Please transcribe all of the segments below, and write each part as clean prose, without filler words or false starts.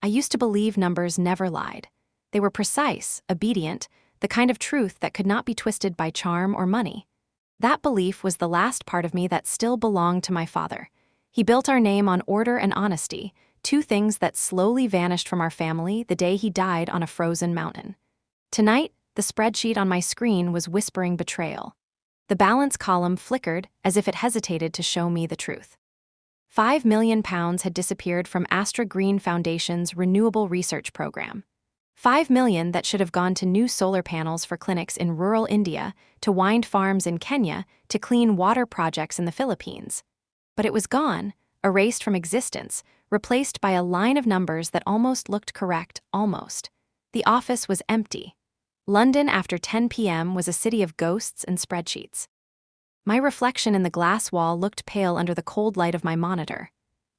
I used to believe numbers never lied. They were precise, obedient, the kind of truth that could not be twisted by charm or money. That belief was the last part of me that still belonged to my father. He built our name on order and honesty, two things that slowly vanished from our family the day he died on a frozen mountain. Tonight, the spreadsheet on my screen was whispering betrayal. The balance column flickered as if it hesitated to show me the truth. £5 million had disappeared from Astra Green Foundation's renewable research program. $5 million that should have gone to new solar panels for clinics in rural India, to wind farms in Kenya, to clean water projects in the Philippines. But it was gone, erased from existence, replaced by a line of numbers that almost looked correct, almost. The office was empty. London after 10 p.m. was a city of ghosts and spreadsheets. My reflection in the glass wall looked pale under the cold light of my monitor.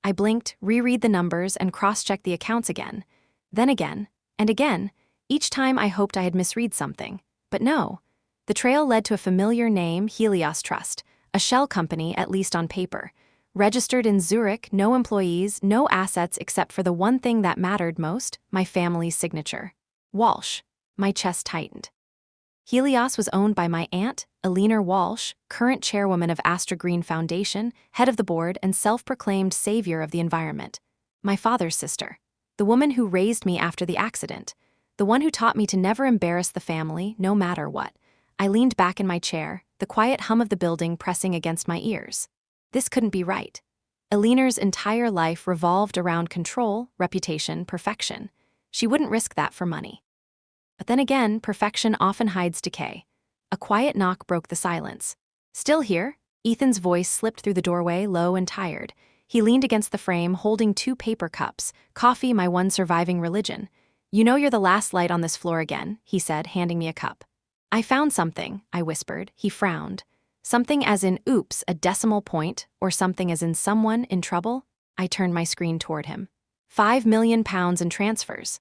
I blinked, reread the numbers, and cross-checked the accounts again. Then again, and again, each time I hoped I had misread something. But no. The trail led to a familiar name, Helios Trust, a shell company, at least on paper. Registered in Zurich, no employees, no assets except for the one thing that mattered most, my family's signature. Walsh. My chest tightened. Helios was owned by my aunt, Eleanor Walsh, current chairwoman of Astra Green Foundation, head of the board, and self-proclaimed savior of the environment. My father's sister. The woman who raised me after the accident. The one who taught me to never embarrass the family, no matter what. I leaned back in my chair, the quiet hum of the building pressing against my ears. This couldn't be right. Eleanor's entire life revolved around control, reputation, perfection. She wouldn't risk that for money. But then again, perfection often hides decay. A quiet knock broke the silence. "Still here?" Ethan's voice slipped through the doorway, low and tired. He leaned against the frame, holding 2 paper cups, coffee, my one surviving religion. "You know you're the last light on this floor again," he said, handing me a cup. "I found something," I whispered. He frowned. "Something as in oops, a decimal point, or something as in someone in trouble?" I turned my screen toward him. £5 million in transfers.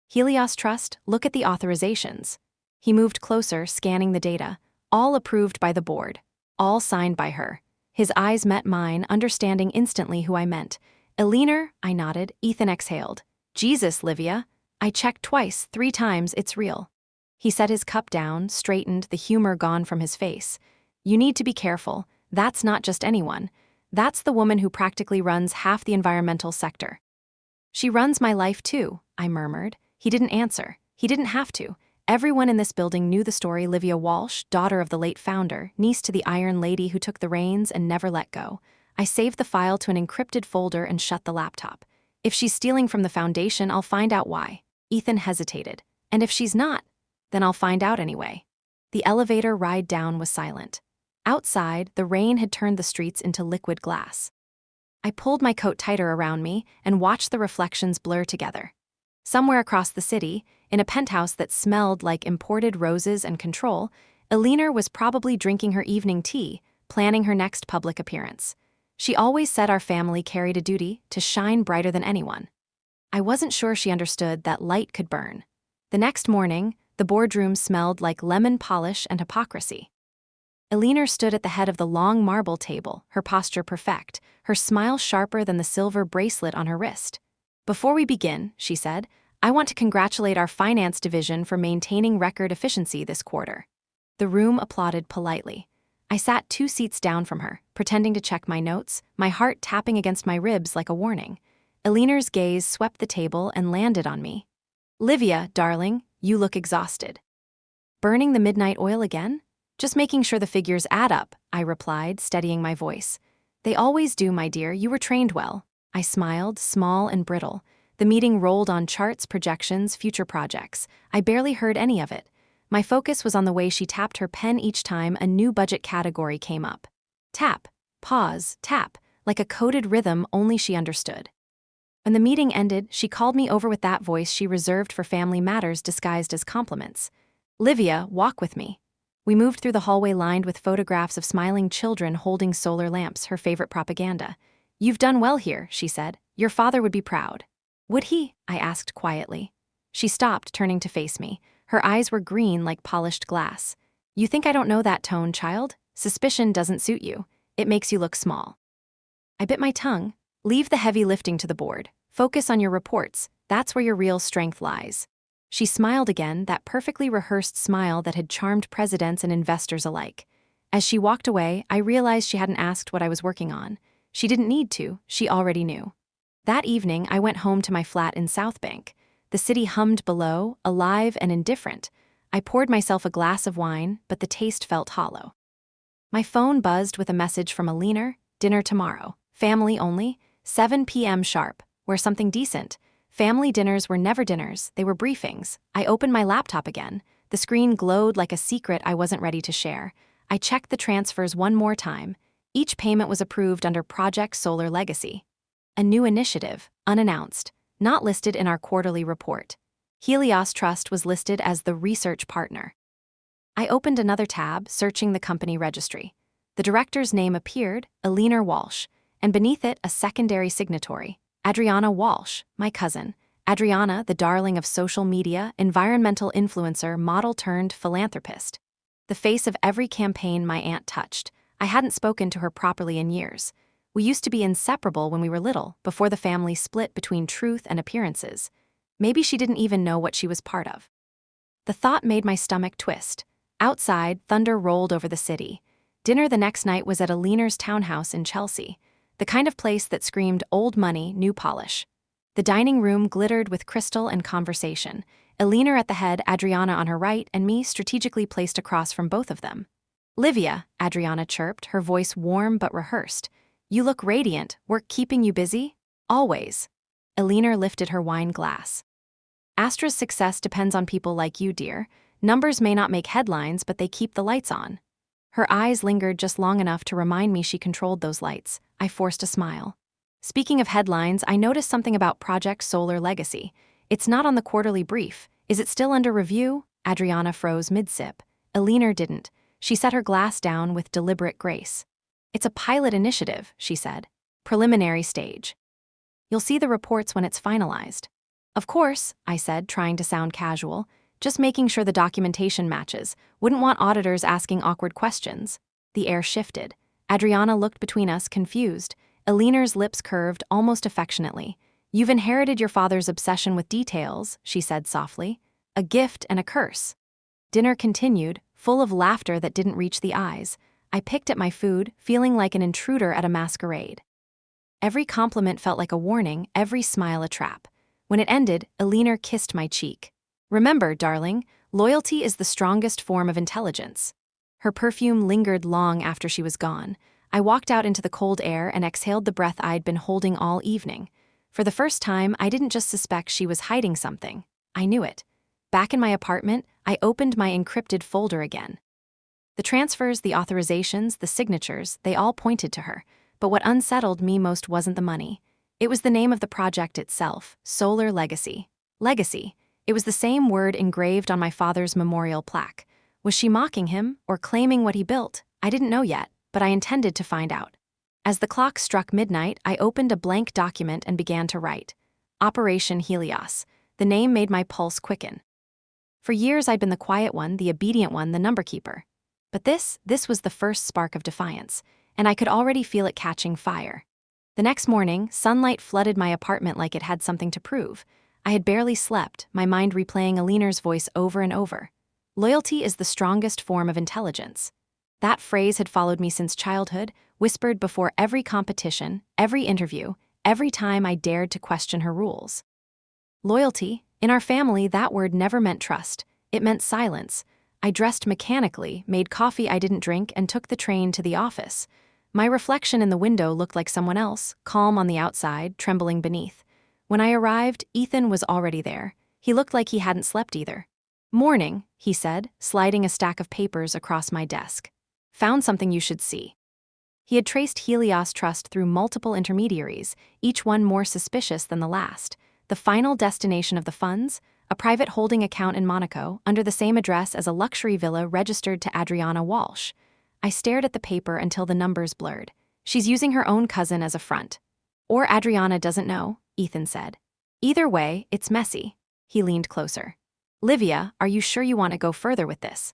Helios Trust, look at the authorizations. He moved closer, scanning the data. All approved by the board. All signed by her. His eyes met mine, understanding instantly who I meant. "Eleanor," I nodded. Ethan exhaled. "Jesus, Livia." I checked twice, 3 times, it's real. He set his cup down, straightened, the humor gone from his face. "You need to be careful. That's not just anyone. That's the woman who practically runs half the environmental sector." "She runs my life too," I murmured. He didn't answer. He didn't have to. Everyone in this building knew the story. Livia Walsh, daughter of the late founder, niece to the Iron Lady who took the reins and never let go. I saved the file to an encrypted folder and shut the laptop. If she's stealing from the foundation, I'll find out why. Ethan hesitated. And if she's not, then I'll find out anyway. The elevator ride down was silent. Outside, the rain had turned the streets into liquid glass. I pulled my coat tighter around me and watched the reflections blur together. Somewhere across the city, in a penthouse that smelled like imported roses and control, Eleanor was probably drinking her evening tea, planning her next public appearance. She always said our family carried a duty to shine brighter than anyone. I wasn't sure she understood that light could burn. The next morning, the boardroom smelled like lemon polish and hypocrisy. Eleanor stood at the head of the long marble table, her posture perfect, her smile sharper than the silver bracelet on her wrist. "Before we begin," she said, "I want to congratulate our finance division for maintaining record efficiency this quarter." The room applauded politely. I sat 2 seats down from her, pretending to check my notes, my heart tapping against my ribs like a warning. Eleanor's gaze swept the table and landed on me. "Livia, darling, you look exhausted." "Burning the midnight oil again?" "Just making sure the figures add up," I replied, steadying my voice. "They always do, my dear. You were trained well." I smiled, small and brittle. The meeting rolled on charts, projections, future projects. I barely heard any of it. My focus was on the way she tapped her pen each time a new budget category came up. Tap, pause, tap, like a coded rhythm only she understood. When the meeting ended, she called me over with that voice she reserved for family matters disguised as compliments. "Livia, walk with me." We moved through the hallway lined with photographs of smiling children holding solar lamps, her favorite propaganda. "You've done well here," she said. "Your father would be proud." "Would he?" I asked quietly. She stopped, turning to face me. Her eyes were green like polished glass. "You think I don't know that tone, child? Suspicion doesn't suit you. It makes you look small." I bit my tongue. "Leave the heavy lifting to the board. Focus on your reports. That's where your real strength lies. She smiled again, that perfectly rehearsed smile that had charmed presidents and investors alike. As she walked away, I realized she hadn't asked what I was working on. She didn't need to, she already knew. That evening, I went home to my flat in South Bank. The city hummed below, alive and indifferent. I poured myself a glass of wine, but the taste felt hollow. My phone buzzed with a message from a leaner: dinner tomorrow. Family only, 7 p.m. sharp. Wear something decent. Family dinners were never dinners, they were briefings. I opened my laptop again. The screen glowed like a secret I wasn't ready to share. I checked the transfers one more time. Each payment was approved under Project Solar Legacy. A new initiative, unannounced, not listed in our quarterly report. Helios Trust was listed as the research partner. I opened another tab, searching the company registry. The director's name appeared, Eleanor Walsh, and beneath it a secondary signatory, Adriana Walsh, my cousin. Adriana, the darling of social media, environmental influencer, model-turned-philanthropist. The face of every campaign my aunt touched. I hadn't spoken to her properly in years. We used to be inseparable when we were little, before the family split between truth and appearances. Maybe she didn't even know what she was part of. The thought made my stomach twist. Outside, thunder rolled over the city. Dinner the next night was at Eleanor's townhouse in Chelsea, the kind of place that screamed old money, new polish. The dining room glittered with crystal and conversation. Eleanor at the head, Adriana on her right, and me strategically placed across from both of them. "Livia," Adriana chirped, her voice warm but rehearsed. "You look radiant. Work keeping you busy?" "Always." Eleanor lifted her wine glass. "Astra's success depends on people like you, dear. Numbers may not make headlines, but they keep the lights on." Her eyes lingered just long enough to remind me she controlled those lights. I forced a smile. "Speaking of headlines, I noticed something about Project Solar Legacy. It's not on the quarterly brief. Is it still under review?" Adriana froze mid-sip. Eleanor didn't. She set her glass down with deliberate grace. "It's a pilot initiative," she said. "Preliminary stage. You'll see the reports when it's finalized." "Of course," I said, trying to sound casual. "Just making sure the documentation matches. Wouldn't want auditors asking awkward questions." The air shifted. Adriana looked between us, confused. Eleanor's lips curved, almost affectionately. "You've inherited your father's obsession with details," she said softly. "A gift and a curse." Dinner continued, full of laughter that didn't reach the eyes. I picked at my food, feeling like an intruder at a masquerade. Every compliment felt like a warning, every smile a trap. When it ended, Eleanor kissed my cheek. "Remember, darling, loyalty is the strongest form of intelligence." Her perfume lingered long after she was gone. I walked out into the cold air and exhaled the breath I'd been holding all evening. For the first time, I didn't just suspect she was hiding something. I knew it. Back in my apartment, I opened my encrypted folder again. The transfers, the authorizations, the signatures, they all pointed to her. But what unsettled me most wasn't the money. It was the name of the project itself, Solar Legacy. Legacy. It was the same word engraved on my father's memorial plaque. Was she mocking him, or claiming what he built? I didn't know yet, but I intended to find out. As the clock struck midnight, I opened a blank document and began to write. Operation Helios. The name made my pulse quicken. For years I'd been the quiet one, the obedient one, the number keeper. But this was the first spark of defiance, and I could already feel it catching fire. The next morning, sunlight flooded my apartment like it had something to prove. I had barely slept, my mind replaying Eleanor's voice over and over. "Loyalty is the strongest form of intelligence." That phrase had followed me since childhood, whispered before every competition, every interview, every time I dared to question her rules. Loyalty, in our family, that word never meant trust. It meant silence. I dressed mechanically, made coffee I didn't drink, and took the train to the office. My reflection in the window looked like someone else, calm on the outside, trembling beneath. When I arrived, Ethan was already there. He looked like he hadn't slept either. "Morning," he said, sliding a stack of papers across my desk. "Found something you should see." He had traced Helios Trust through multiple intermediaries, each one more suspicious than the last. The final destination of the funds? A private holding account in Monaco, under the same address as a luxury villa registered to Adriana Walsh. I stared at the paper until the numbers blurred. "She's using her own cousin as a front." "Or Adriana doesn't know," Ethan said. "Either way, it's messy." He leaned closer. "Livia, are you sure you want to go further with this?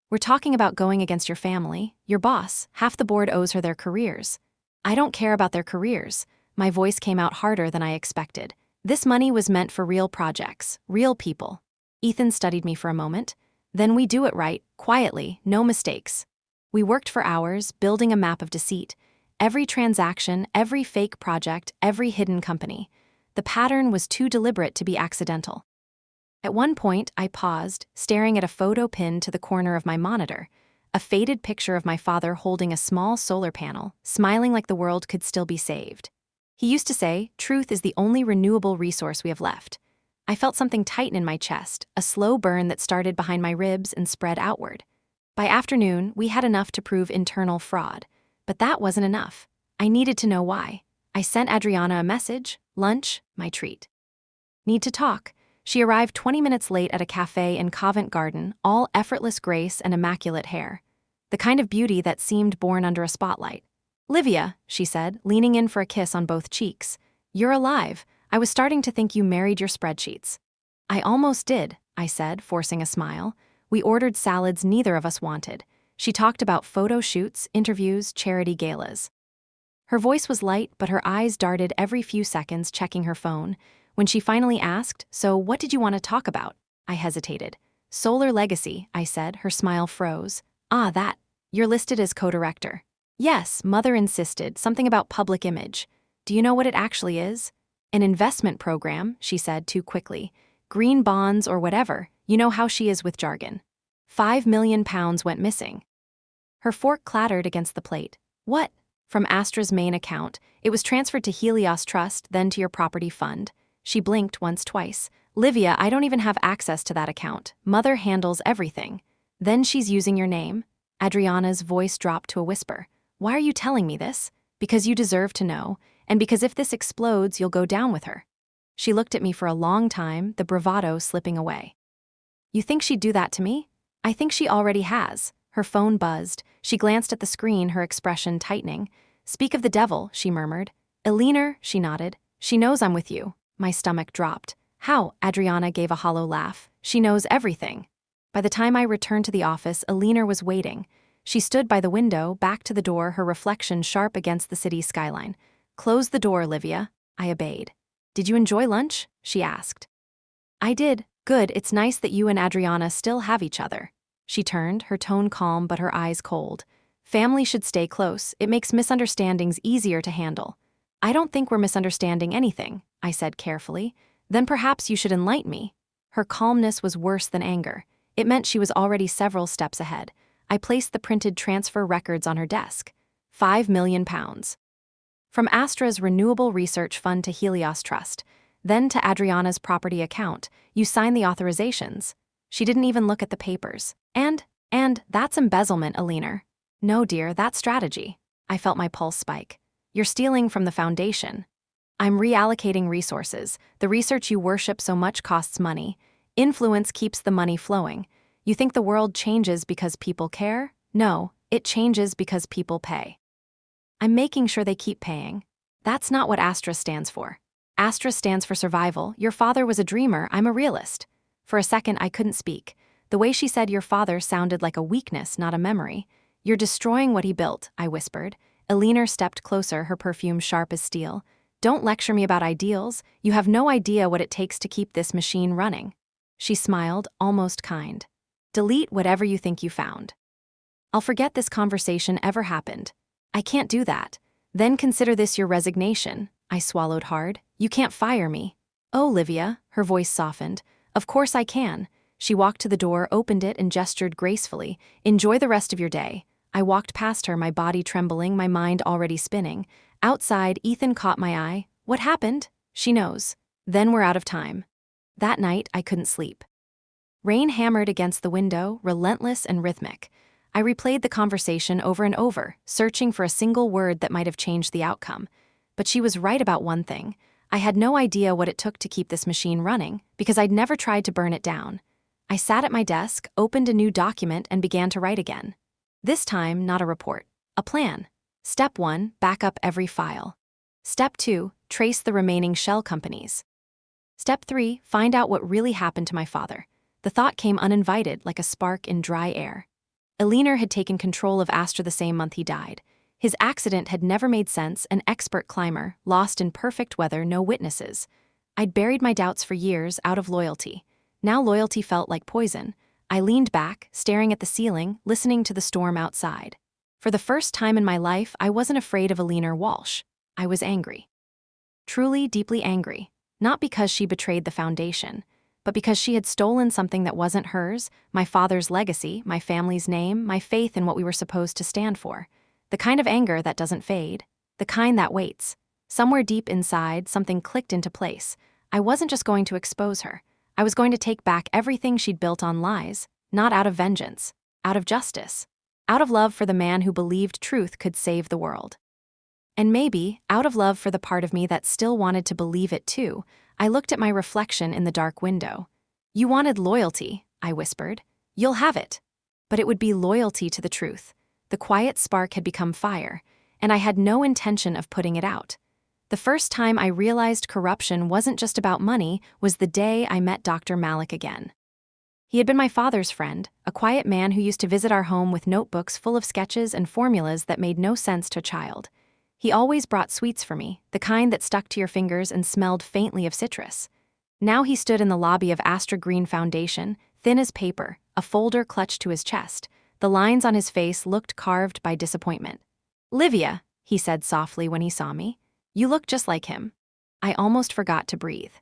We're talking about going against your family, your boss. Half the board owes her their careers." "I don't care about their careers. My voice came out harder than I expected. This money was meant for real projects, real people. Ethan studied me for a moment. Then we do it right, quietly, no mistakes. We worked for hours, building a map of deceit. Every transaction, every fake project, every hidden company. The pattern was too deliberate to be accidental. At one point, I paused, staring at a photo pinned to the corner of my monitor, a faded picture of my father holding a small solar panel, smiling like the world could still be saved. He used to say, "Truth is the only renewable resource we have left." I felt something tighten in my chest, a slow burn that started behind my ribs and spread outward. By afternoon, we had enough to prove internal fraud. But that wasn't enough. I needed to know why. I sent Adriana a message, lunch, my treat. Need to talk. She arrived 20 minutes late at a cafe in Covent Garden, all effortless grace and immaculate hair. The kind of beauty that seemed born under a spotlight. "Livia," she said, leaning in for a kiss on both cheeks. "You're alive. I was starting to think you married your spreadsheets." "I almost did," I said, forcing a smile. We ordered salads neither of us wanted. She talked about photo shoots, interviews, charity galas. Her voice was light, but her eyes darted every few seconds, checking her phone. When she finally asked, "So what did you want to talk about?" I hesitated. "Solar legacy," I said, her smile froze. "Ah, that. You're listed as co-director." "Yes," Mother insisted, "something about public image." "Do you know what it actually is?" "An investment program," she said too quickly. "Green bonds or whatever. You know how she is with jargon." £5 million went missing. Her fork clattered against the plate. "What?" "From Astra's main account. It was transferred to Helios Trust, then to your property fund." She blinked once, twice. "Livia, I don't even have access to that account. Mother handles everything." "Then she's using your name?" Adriana's voice dropped to a whisper. "Why are you telling me this?" "Because you deserve to know, and because if this explodes, you'll go down with her." She looked at me for a long time, the bravado slipping away. "You think she'd do that to me?" "I think she already has." Her phone buzzed. She glanced at the screen, her expression tightening. "Speak of the devil," she murmured. "Elinor," she nodded. "She knows I'm with you." My stomach dropped. "How?" Adriana gave a hollow laugh. "She knows everything." By the time I returned to the office, Elinor was waiting. She stood by the window, back to the door, her reflection sharp against the city skyline. "Close the door, Livia." I obeyed. "Did you enjoy lunch?" she asked. "I did. Good, it's nice that you and Adriana still have each other." She turned, her tone calm but her eyes cold. "Family should stay close. It makes misunderstandings easier to handle." "I don't think we're misunderstanding anything," I said carefully. "Then perhaps you should enlighten me." Her calmness was worse than anger. It meant she was already several steps ahead. I placed the printed transfer records on her desk. £5 million. From Astra's Renewable Research Fund to Helios Trust, then to Adriana's property account. You signed the authorizations. She didn't even look at the papers. And that's embezzlement, Elinor." "No, dear, that's strategy." I felt my pulse spike. "You're stealing from the foundation." "I'm reallocating resources. The research you worship so much costs money. Influence keeps the money flowing. You think the world changes because people care? No, it changes because people pay. I'm making sure they keep paying." "That's not what Astra stands for." "Astra stands for survival. Your father was a dreamer, I'm a realist." For a second, I couldn't speak. The way she said your father sounded like a weakness, not a memory. "You're destroying what he built," I whispered. Elinor stepped closer, her perfume sharp as steel. "Don't lecture me about ideals. You have no idea what it takes to keep this machine running." She smiled, almost kind. "Delete whatever you think you found. I'll forget this conversation ever happened." "I can't do that." "Then consider this your resignation." I swallowed hard. "You can't fire me." "Oh, Livia," her voice softened. "Of course I can." She walked to the door, opened it, and gestured gracefully. "Enjoy the rest of your day." I walked past her, my body trembling, my mind already spinning. Outside, Ethan caught my eye. "What happened?" "She knows." "Then we're out of time." That night, I couldn't sleep. Rain hammered against the window, relentless and rhythmic. I replayed the conversation over and over, searching for a single word that might have changed the outcome. But she was right about one thing. I had no idea what it took to keep this machine running, because I'd never tried to burn it down. I sat at my desk, opened a new document, and began to write again. This time, not a report. A plan. Step 1, back up every file. Step 2, trace the remaining shell companies. Step 3, find out what really happened to my father. The thought came uninvited, like a spark in dry air. Elinor had taken control of Astra the same month he died. His accident had never made sense, an expert climber, lost in perfect weather, no witnesses. I'd buried my doubts for years out of loyalty. Now loyalty felt like poison. I leaned back, staring at the ceiling, listening to the storm outside. For the first time in my life, I wasn't afraid of Alina Walsh. I was angry. Truly, deeply angry. Not because she betrayed the foundation, but because she had stolen something that wasn't hers, my father's legacy, my family's name, my faith in what we were supposed to stand for. The kind of anger that doesn't fade. The kind that waits. Somewhere deep inside, something clicked into place. I wasn't just going to expose her. I was going to take back everything she'd built on lies, not out of vengeance, out of justice, out of love for the man who believed truth could save the world. And maybe, out of love for the part of me that still wanted to believe it too, I looked at my reflection in the dark window. You wanted loyalty, I whispered. You'll have it. But it would be loyalty to the truth. The quiet spark had become fire, and I had no intention of putting it out. The first time I realized corruption wasn't just about money was the day I met Dr. Malik again. He had been my father's friend, a quiet man who used to visit our home with notebooks full of sketches and formulas that made no sense to a child. He always brought sweets for me, the kind that stuck to your fingers and smelled faintly of citrus. Now he stood in the lobby of Astra Green Foundation, thin as paper, a folder clutched to his chest. The lines on his face looked carved by disappointment. "Livia," he said softly when he saw me. "You look just like him." I almost forgot to breathe.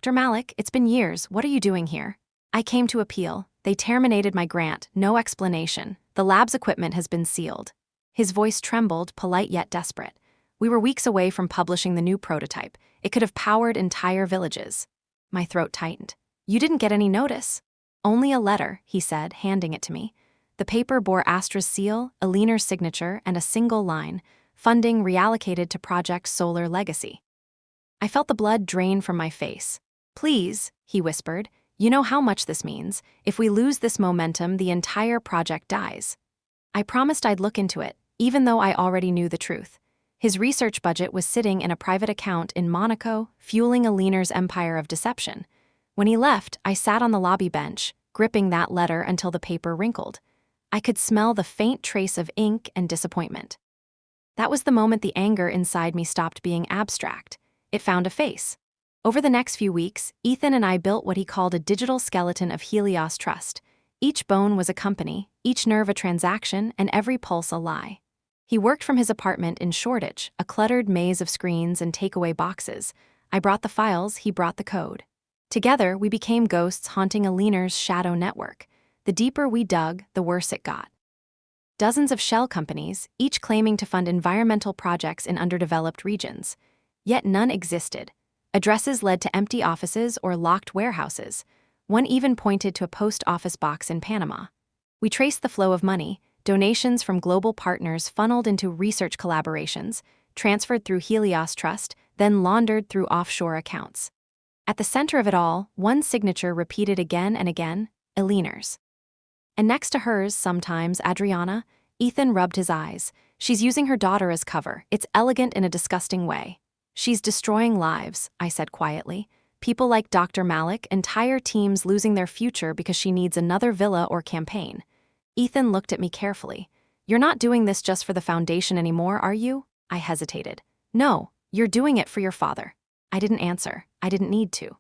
"Dr. Malik, it's been years. What are you doing here?" "I came to appeal. They terminated my grant, no explanation. The lab's equipment has been sealed." His voice trembled, polite yet desperate. We were weeks away from publishing the new prototype. It could have powered entire villages. My throat tightened. "You didn't get any notice?" "Only a letter," he said, handing it to me. The paper bore Astra's seal, Alina's signature, and a single line: funding reallocated to Project Solar Legacy. I felt the blood drain from my face. "Please," he whispered, "you know how much this means. If we lose this momentum, the entire project dies." I promised I'd look into it, even though I already knew the truth. His research budget was sitting in a private account in Monaco, fueling Alina's empire of deception. When he left, I sat on the lobby bench, gripping that letter until the paper wrinkled. I could smell the faint trace of ink and disappointment. That was the moment the anger inside me stopped being abstract. It found a face. Over the next few weeks, Ethan and I built what he called a digital skeleton of Helios Trust. Each bone was a company, each nerve a transaction, and every pulse a lie. He worked from his apartment in Shoreditch, a cluttered maze of screens and takeaway boxes. I brought the files, he brought the code. Together, we became ghosts haunting Alina's shadow network. The deeper we dug, the worse it got. Dozens of shell companies, each claiming to fund environmental projects in underdeveloped regions. Yet none existed. Addresses led to empty offices or locked warehouses. One even pointed to a post office box in Panama. We traced the flow of money, donations from global partners funneled into research collaborations, transferred through Helios Trust, then laundered through offshore accounts. At the center of it all, one signature repeated again and again: Alina's. And next to hers, sometimes, Adriana. Ethan rubbed his eyes. "She's using her daughter as cover. It's elegant in a disgusting way." "She's destroying lives," I said quietly. "People like Dr. Malik, entire teams losing their future because she needs another villa or campaign." Ethan looked at me carefully. "You're not doing this just for the foundation anymore, are you?" I hesitated. "No, you're doing it for your father." I didn't answer. I didn't need to.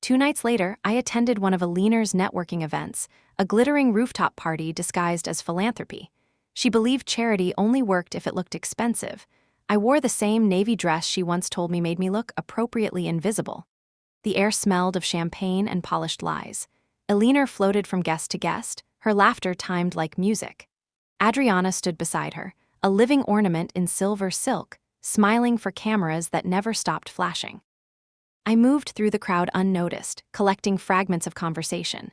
2 nights later, I attended one of Alina's networking events, a glittering rooftop party disguised as philanthropy. She believed charity only worked if it looked expensive. I wore the same navy dress she once told me made me look appropriately invisible. The air smelled of champagne and polished lies. Alina floated from guest to guest, her laughter timed like music. Adriana stood beside her, a living ornament in silver silk, smiling for cameras that never stopped flashing. I moved through the crowd unnoticed, collecting fragments of conversation.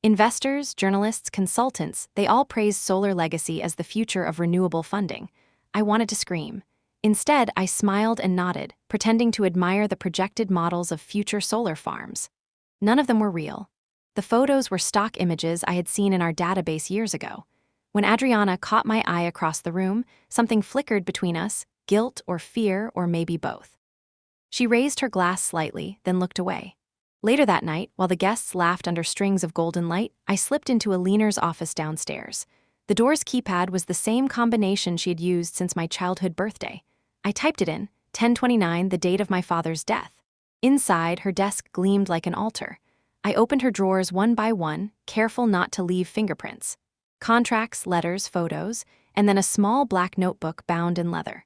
Investors, journalists, consultants, they all praised Solar Legacy as the future of renewable funding. I wanted to scream. Instead, I smiled and nodded, pretending to admire the projected models of future solar farms. None of them were real. The photos were stock images I had seen in our database years ago. When Adriana caught my eye across the room, something flickered between us, guilt or fear or maybe both. She raised her glass slightly, then looked away. Later that night, while the guests laughed under strings of golden light, I slipped into Alina's office downstairs. The door's keypad was the same combination she had used since my childhood birthday. I typed it in, 10/29, the date of my father's death. Inside, her desk gleamed like an altar. I opened her drawers one by one, careful not to leave fingerprints. Contracts, letters, photos, and then a small black notebook bound in leather.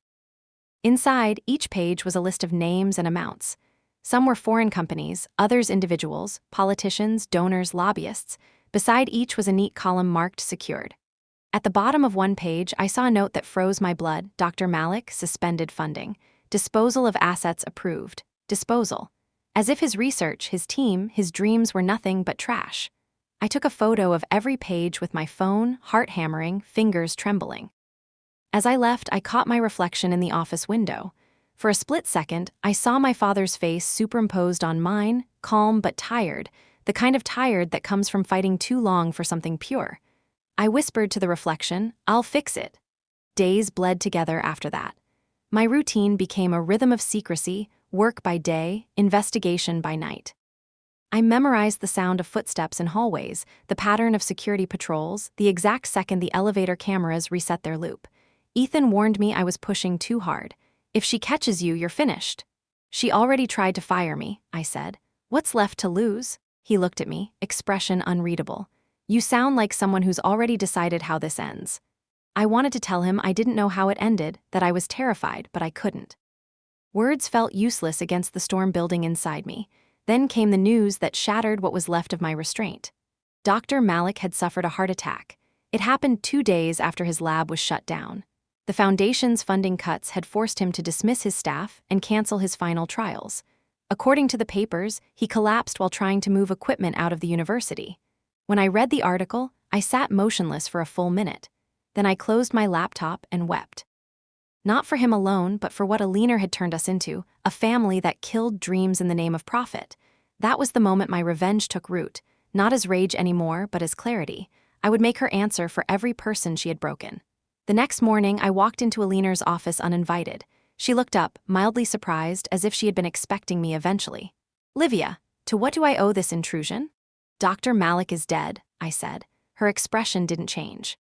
Inside, each page was a list of names and amounts. Some were foreign companies, others individuals, politicians, donors, lobbyists. Beside each was a neat column marked secured. At the bottom of one page, I saw a note that froze my blood. Dr. Malik, suspended funding. Disposal of assets approved. Disposal. As if his research, his team, his dreams were nothing but trash. I took a photo of every page with my phone, heart hammering, fingers trembling. As I left, I caught my reflection in the office window. For a split second, I saw my father's face superimposed on mine, calm but tired, the kind of tired that comes from fighting too long for something pure. I whispered to the reflection, "I'll fix it." Days bled together after that. My routine became a rhythm of secrecy, work by day, investigation by night. I memorized the sound of footsteps in hallways, the pattern of security patrols, the exact second the elevator cameras reset their loop. Ethan warned me I was pushing too hard. "If she catches you, you're finished." "She already tried to fire me," I said. "What's left to lose?" He looked at me, expression unreadable. "You sound like someone who's already decided how this ends." I wanted to tell him I didn't know how it ended, that I was terrified, but I couldn't. Words felt useless against the storm building inside me. Then came the news that shattered what was left of my restraint. Dr. Malik had suffered a heart attack. It happened 2 days after his lab was shut down. The foundation's funding cuts had forced him to dismiss his staff and cancel his final trials. According to the papers, he collapsed while trying to move equipment out of the university. When I read the article, I sat motionless for a full minute. Then I closed my laptop and wept. Not for him alone, but for what a leaner had turned us into, a family that killed dreams in the name of profit. That was the moment my revenge took root, not as rage anymore, but as clarity. I would make her answer for every person she had broken. The next morning, I walked into Alina's office uninvited. She looked up, mildly surprised, as if she had been expecting me eventually. "Livia, to what do I owe this intrusion?" "Dr. Malik is dead," I said. Her expression didn't change.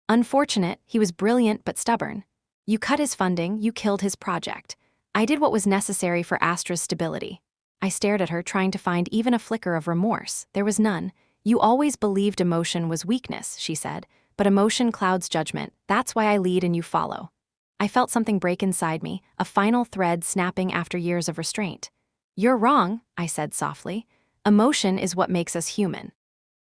"Unfortunate, he was brilliant but stubborn. You cut his funding, you killed his project. I did what was necessary for Astra's stability." I stared at her, trying to find even a flicker of remorse. There was none. "You always believed emotion was weakness," she said, "but emotion clouds judgment. That's why I lead and you follow." I felt something break inside me, a final thread snapping after years of restraint. "You're wrong," I said softly. "Emotion is what makes us human.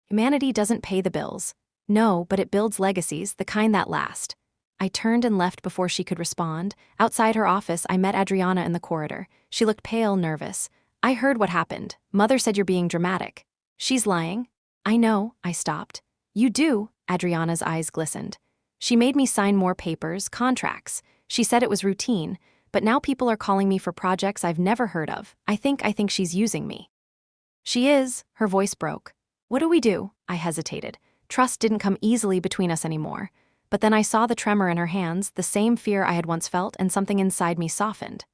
Humanity doesn't pay the bills. No, but it builds legacies, the kind that last." I turned and left before she could respond. Outside her office, I met Adriana in the corridor. She looked pale, nervous. "I heard what happened. Mother said you're being dramatic." "She's lying." "I know," I stopped. "You do," Adriana's eyes glistened. "She made me sign more papers, contracts. She said it was routine, but now people are calling me for projects I've never heard of. I think she's using me." "She is," her voice broke. "What do we do?" I hesitated. Trust didn't come easily between us anymore. But then I saw the tremor in her hands, the same fear I had once felt, and something inside me softened.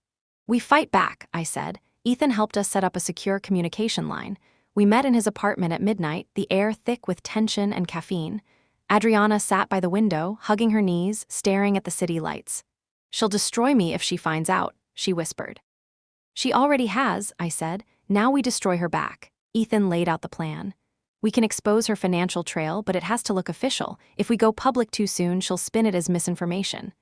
"We fight back," I said. Ethan helped us set up a secure communication line. We met in his apartment at midnight, the air thick with tension and caffeine. Adriana sat by the window, hugging her knees, staring at the city lights. "She'll destroy me if she finds out," she whispered. "She already has," I said. "Now we destroy her back." Ethan laid out the plan. "We can expose her financial trail, but it has to look official. If we go public too soon, she'll spin it as misinformation."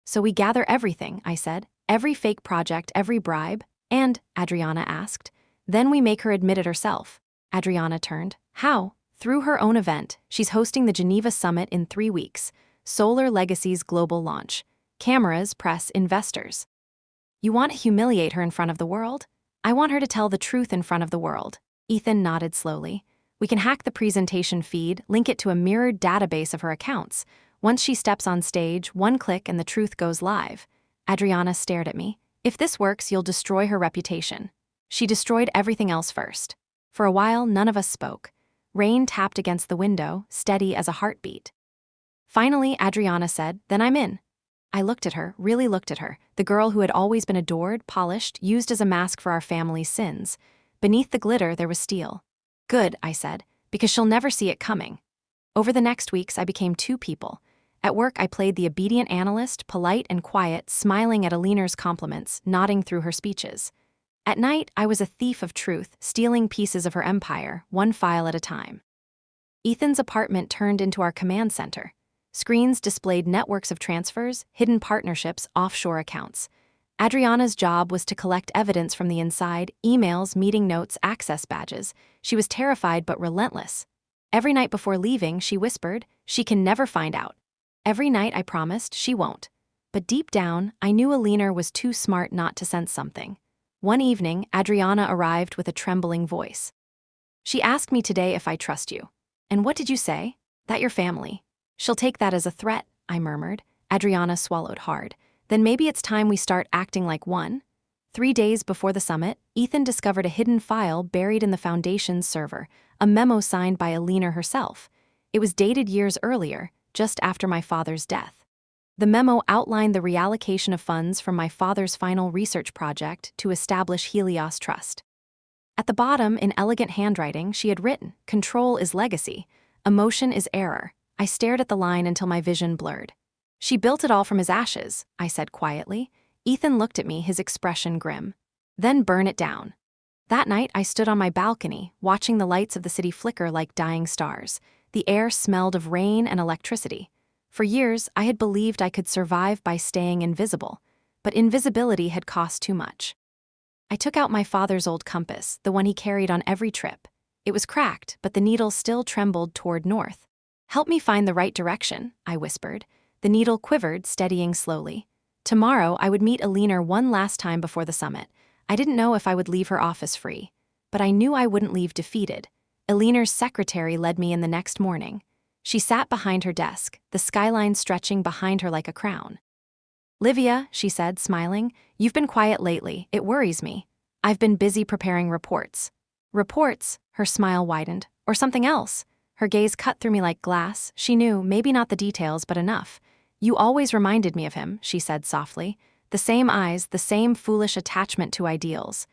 "So we gather everything," I said. "Every fake project, every bribe." "And?" Adriana asked. "Then we make her admit it herself." Adriana turned. "How?" "Through her own event. She's hosting the Geneva Summit in 3 weeks. Solar Legacy's global launch. Cameras, press, investors." "You want to humiliate her in front of the world?" "I want her to tell the truth in front of the world." Ethan nodded slowly. "We can hack the presentation feed, link it to a mirrored database of her accounts. Once she steps on stage, one click and the truth goes live." Adriana stared at me. "If this works, you'll destroy her reputation." She destroyed everything else first. For a while, none of us spoke. Rain tapped against the window, steady as a heartbeat. Finally, Adriana said, "Then I'm in." I looked at her, really looked at her, the girl who had always been adored, polished, used as a mask for our family's sins. Beneath the glitter, there was steel. "Good," I said, "because she'll never see it coming." Over the next weeks, I became two people. At work, I played the obedient analyst, polite and quiet, smiling at Alina's compliments, nodding through her speeches. At night, I was a thief of truth, stealing pieces of her empire, one file at a time. Ethan's apartment turned into our command center. Screens displayed networks of transfers, hidden partnerships, offshore accounts. Adriana's job was to collect evidence from the inside, emails, meeting notes, access badges. She was terrified but relentless. Every night before leaving, she whispered, "She can never find out." Every night I promised, "She won't." But deep down, I knew Alina was too smart not to sense something. One evening, Adriana arrived with a trembling voice. She asked me today if I trust you. "And what did you say?" "That you're family." "She'll take that as a threat," I murmured. Adriana swallowed hard. "Then maybe it's time we start acting like one." 3 days before the summit, Ethan discovered a hidden file buried in the Foundation's server, a memo signed by Alina herself. It was dated years earlier, just after my father's death. The memo outlined the reallocation of funds from my father's final research project to establish Helios Trust. At the bottom, in elegant handwriting, she had written, "Control is legacy. Emotion is error." I stared at the line until my vision blurred. "She built it all from his ashes," I said quietly. Ethan looked at me, his expression grim. "Then burn it down." That night, I stood on my balcony, watching the lights of the city flicker like dying stars. The air smelled of rain and electricity. For years, I had believed I could survive by staying invisible, but invisibility had cost too much. I took out my father's old compass, the one he carried on every trip. It was cracked, but the needle still trembled toward north. "Help me find the right direction," I whispered. The needle quivered, steadying slowly. Tomorrow, I would meet Alina one last time before the summit. I didn't know if I would leave her office free, but I knew I wouldn't leave defeated. Alina's secretary led me in the next morning. She sat behind her desk, the skyline stretching behind her like a crown. "Livia," she said, smiling, "you've been quiet lately. It worries me. I've been busy preparing reports." "Reports?" Her smile widened. "Or something else?" Her gaze cut through me like glass. She knew, maybe not the details, but enough. "You always reminded me of him," she said softly. "The same eyes, the same foolish attachment to ideals."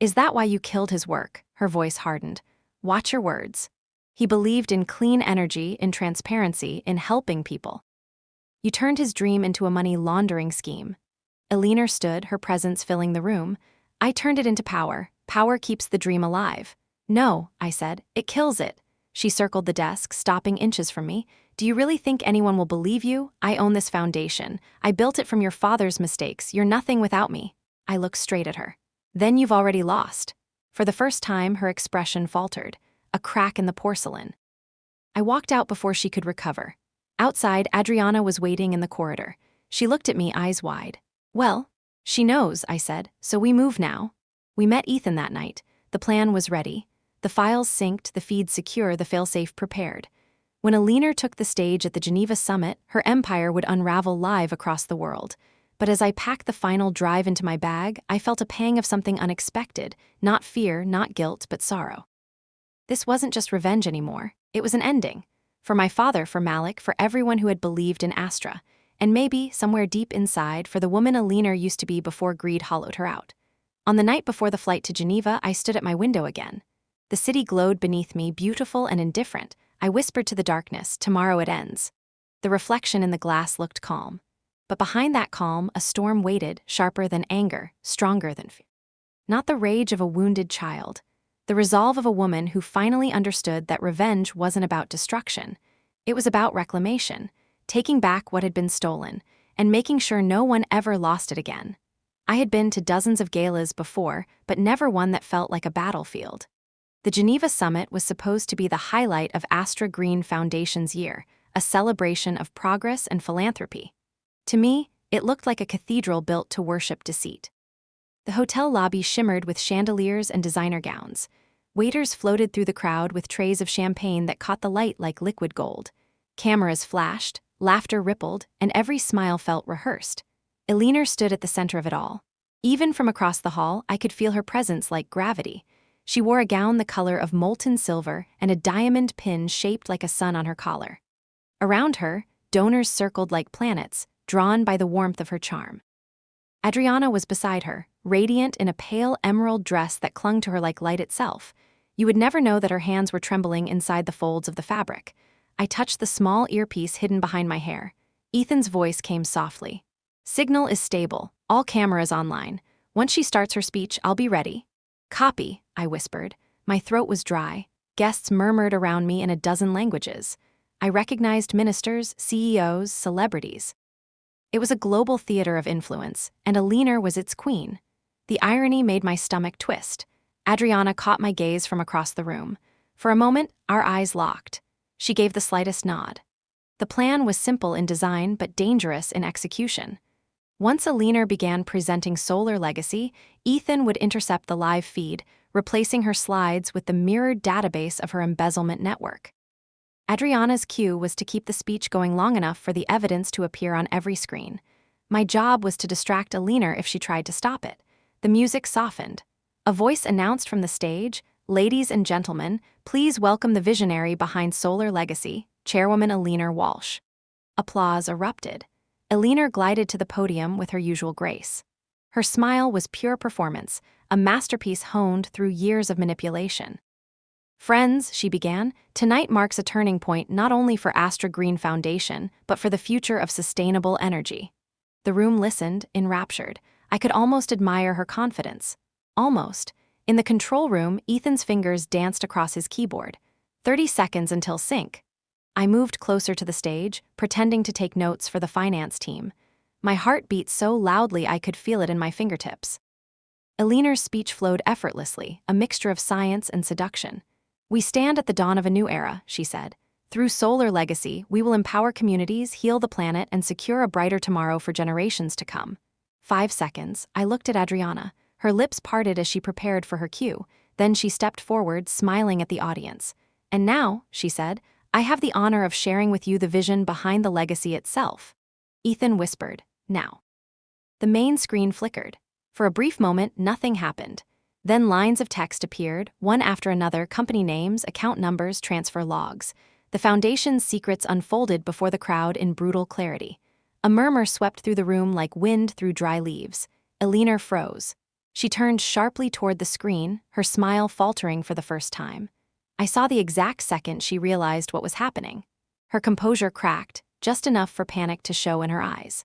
"Is that why you killed his work?" Her voice hardened. "Watch your words." "He believed in clean energy, in transparency, in helping people." "You turned his dream into a money laundering scheme." Alina stood, her presence filling the room. "I turned it into power. Power keeps the dream alive." "No," I said, "it kills it." She circled the desk, stopping inches from me. "Do you really think anyone will believe you? I own this foundation. I built it from your father's mistakes. You're nothing without me." I looked straight at her. "Then you've already lost." For the first time, her expression faltered, a crack in the porcelain. I walked out before she could recover. Outside, Adriana was waiting in the corridor. She looked at me, eyes wide. "Well, she knows," I said, "so we move now." We met Ethan that night. The plan was ready. The files synced, the feed secure, the failsafe prepared. When Alina took the stage at the Geneva summit, her empire would unravel live across the world. But as I packed the final drive into my bag, I felt a pang of something unexpected, not fear, not guilt, but sorrow. This wasn't just revenge anymore. It was an ending. For my father, for Malik, for everyone who had believed in Astra. And maybe, somewhere deep inside, for the woman Alina used to be before greed hollowed her out. On the night before the flight to Geneva, I stood at my window again. The city glowed beneath me, beautiful and indifferent. I whispered to the darkness, "Tomorrow it ends." The reflection in the glass looked calm. But behind that calm, a storm waited, sharper than anger, stronger than fear. Not the rage of a wounded child. The resolve of a woman who finally understood that revenge wasn't about destruction. It was about reclamation, taking back what had been stolen, and making sure no one ever lost it again. I had been to dozens of galas before, but never one that felt like a battlefield. The Geneva summit was supposed to be the highlight of Astra Green Foundation's year, a celebration of progress and philanthropy. To me, it looked like a cathedral built to worship deceit. The hotel lobby shimmered with chandeliers and designer gowns. Waiters floated through the crowd with trays of champagne that caught the light like liquid gold. Cameras flashed, laughter rippled, and every smile felt rehearsed. Alina stood at the center of it all. Even from across the hall, I could feel her presence like gravity. She wore a gown the color of molten silver and a diamond pin shaped like a sun on her collar. Around her, donors circled like planets, drawn by the warmth of her charm. Adriana was beside her, radiant in a pale emerald dress that clung to her like light itself. You would never know that her hands were trembling inside the folds of the fabric. I touched the small earpiece hidden behind my hair. Ethan's voice came softly. Signal is stable, all cameras online. Once she starts her speech, I'll be ready. Copy, I whispered. My throat was dry. Guests murmured around me in a dozen languages. I recognized ministers, CEOs, celebrities. It was a global theater of influence, and Alina was its queen. The irony made my stomach twist. Adriana caught my gaze from across the room. For a moment, our eyes locked. She gave the slightest nod. The plan was simple in design but dangerous in execution. Once Alina began presenting Solar Legacy, Ethan would intercept the live feed, replacing her slides with the mirrored database of her embezzlement network. Adriana's cue was to keep the speech going long enough for the evidence to appear on every screen. My job was to distract Alina if she tried to stop it. The music softened. A voice announced from the stage, "Ladies and gentlemen, please welcome the visionary behind Solar Legacy, Chairwoman Alina Walsh." Applause erupted. Alina glided to the podium with her usual grace. Her smile was pure performance, a masterpiece honed through years of manipulation. "Friends," she began, "tonight marks a turning point not only for Astra Green Foundation, but for the future of sustainable energy." The room listened, enraptured. I could almost admire her confidence. Almost. In the control room, Ethan's fingers danced across his keyboard. 30 seconds until sync. I moved closer to the stage, pretending to take notes for the finance team. My heart beat so loudly I could feel it in my fingertips. Alina's speech flowed effortlessly, a mixture of science and seduction. "We stand at the dawn of a new era," she said. "Through Solar Legacy, we will empower communities, heal the planet, and secure a brighter tomorrow for generations to come." 5 seconds, I looked at Adriana. Her lips parted as she prepared for her cue. Then she stepped forward, smiling at the audience. "And now," she said, "I have the honor of sharing with you the vision behind the legacy itself." Ethan whispered, "Now." The main screen flickered. For a brief moment, nothing happened. Then lines of text appeared, one after another: company names, account numbers, transfer logs. The foundation's secrets unfolded before the crowd in brutal clarity. A murmur swept through the room like wind through dry leaves. Alina froze. She turned sharply toward the screen, her smile faltering for the first time. I saw the exact second she realized what was happening. Her composure cracked, just enough for panic to show in her eyes.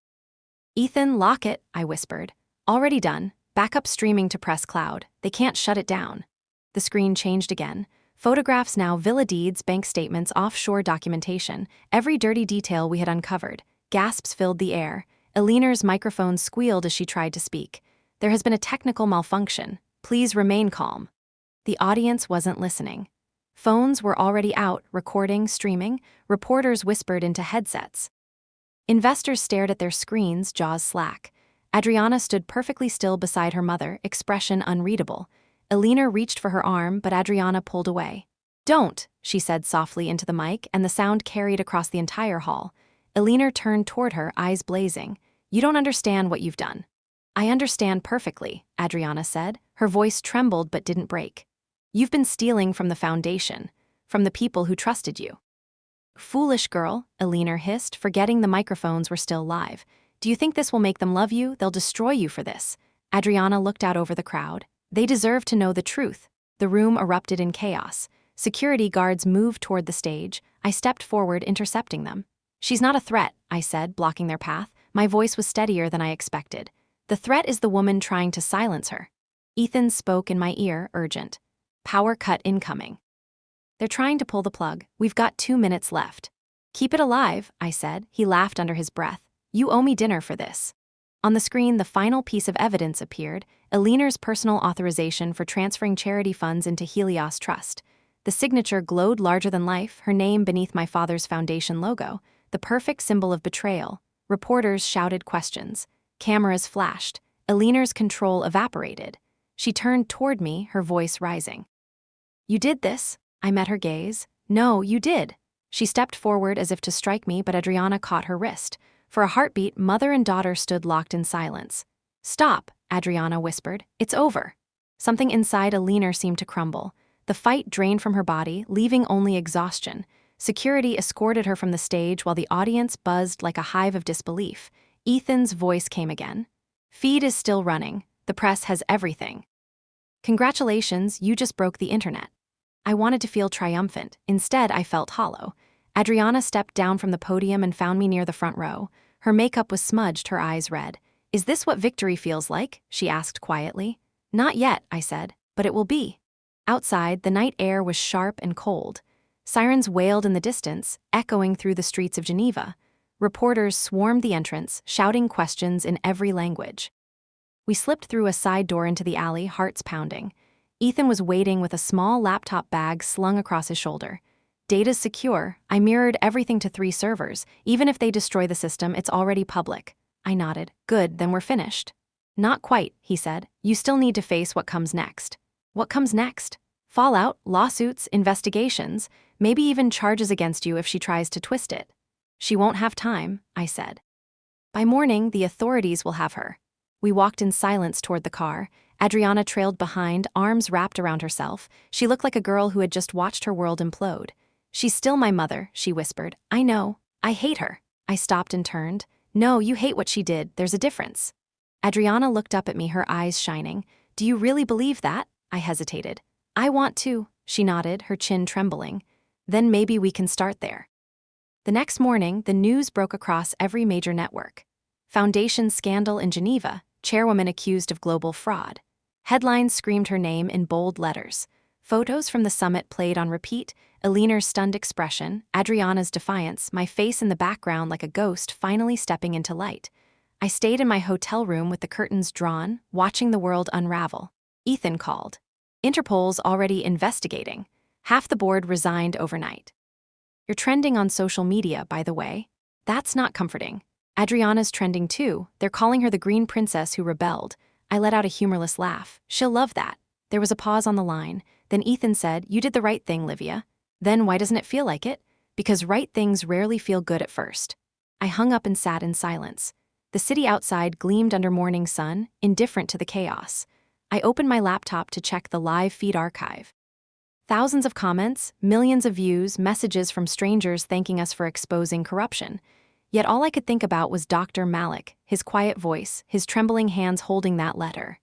"Ethan, lock it," I whispered. "Already done. Backup streaming to press cloud. They can't shut it down." The screen changed again. Photographs now, villa deeds, bank statements, offshore documentation, every dirty detail we had uncovered. Gasps filled the air. Alina's microphone squealed as she tried to speak. "There has been a technical malfunction. Please remain calm." The audience wasn't listening. Phones were already out, recording, streaming. Reporters whispered into headsets. Investors stared at their screens, jaws slack. Adriana stood perfectly still beside her mother, expression unreadable. Alina reached for her arm, but Adriana pulled away. "Don't," she said softly into the mic, and the sound carried across the entire hall. Alina turned toward her, eyes blazing. "You don't understand what you've done." "I understand perfectly," Adriana said. Her voice trembled but didn't break. "You've been stealing from the foundation, from the people who trusted you." "Foolish girl," Alina hissed, forgetting the microphones were still live. "Do you think this will make them love you? They'll destroy you for this." Adriana looked out over the crowd. "They deserve to know the truth." The room erupted in chaos. Security guards moved toward the stage. I stepped forward, intercepting them. "She's not a threat," I said, blocking their path. My voice was steadier than I expected. "The threat is the woman trying to silence her." Ethan spoke in my ear, urgent. "Power cut incoming." "They're trying to pull the plug. We've got 2 minutes left." "Keep it alive," I said. He laughed under his breath. "You owe me dinner for this." On the screen, the final piece of evidence appeared, Alina's personal authorization for transferring charity funds into Helios Trust. The signature glowed larger than life, her name beneath my father's foundation logo, the perfect symbol of betrayal. Reporters shouted questions. Cameras flashed. Alina's control evaporated. She turned toward me, her voice rising. "You did this?" I met her gaze. "No, you did." She stepped forward as if to strike me, but Adriana caught her wrist. For a heartbeat, mother and daughter stood locked in silence. "Stop," Adriana whispered. "It's over." Something inside Alina seemed to crumble. The fight drained from her body, leaving only exhaustion. Security escorted her from the stage while the audience buzzed like a hive of disbelief. Ethan's voice came again. "Feed is still running. The press has everything." "Congratulations, you just broke the internet." I wanted to feel triumphant. Instead, I felt hollow. Adriana stepped down from the podium and found me near the front row. Her makeup was smudged, her eyes red. "Is this what victory feels like?" she asked quietly. "Not yet," I said, "but it will be." Outside, the night air was sharp and cold. Sirens wailed in the distance, echoing through the streets of Geneva. Reporters swarmed the entrance, shouting questions in every language. We slipped through a side door into the alley, hearts pounding. Ethan was waiting with a small laptop bag slung across his shoulder. "Data's secure. I mirrored everything to 3 servers. Even if they destroy the system, it's already public." I nodded. "Good, then we're finished." "Not quite," he said. "You still need to face what comes next." "What comes next?" "Fallout, lawsuits, investigations, maybe even charges against you if she tries to twist it." "She won't have time," I said. "By morning, the authorities will have her." We walked in silence toward the car. Adriana trailed behind, arms wrapped around herself. She looked like a girl who had just watched her world implode. "She's still my mother," she whispered. "I know. I hate her." I stopped and turned. "No, you hate what she did. There's a difference." Adriana looked up at me, her eyes shining. "Do you really believe that?" I hesitated. "I want to," she nodded, her chin trembling. "Then maybe we can start there." The next morning, the news broke across every major network. Foundation scandal in Geneva, chairwoman accused of global fraud. Headlines screamed her name in bold letters. Photos from the summit played on repeat, Eleanor's stunned expression, Adriana's defiance, my face in the background like a ghost finally stepping into light. I stayed in my hotel room with the curtains drawn, watching the world unravel. Ethan called. "Interpol's already investigating." Half the board resigned overnight. "You're trending on social media, by the way." "That's not comforting." "Adriana's trending too. They're calling her the Green Princess who rebelled." I let out a humorless laugh. "She'll love that." There was a pause on the line. Then Ethan said, "You did the right thing, Livia." "Then why doesn't it feel like it?" "Because right things rarely feel good at first." I hung up and sat in silence. The city outside gleamed under morning sun, indifferent to the chaos. I opened my laptop to check the live feed archive. Thousands of comments, millions of views, messages from strangers thanking us for exposing corruption. Yet all I could think about was Dr. Malik, his quiet voice, his trembling hands holding that letter.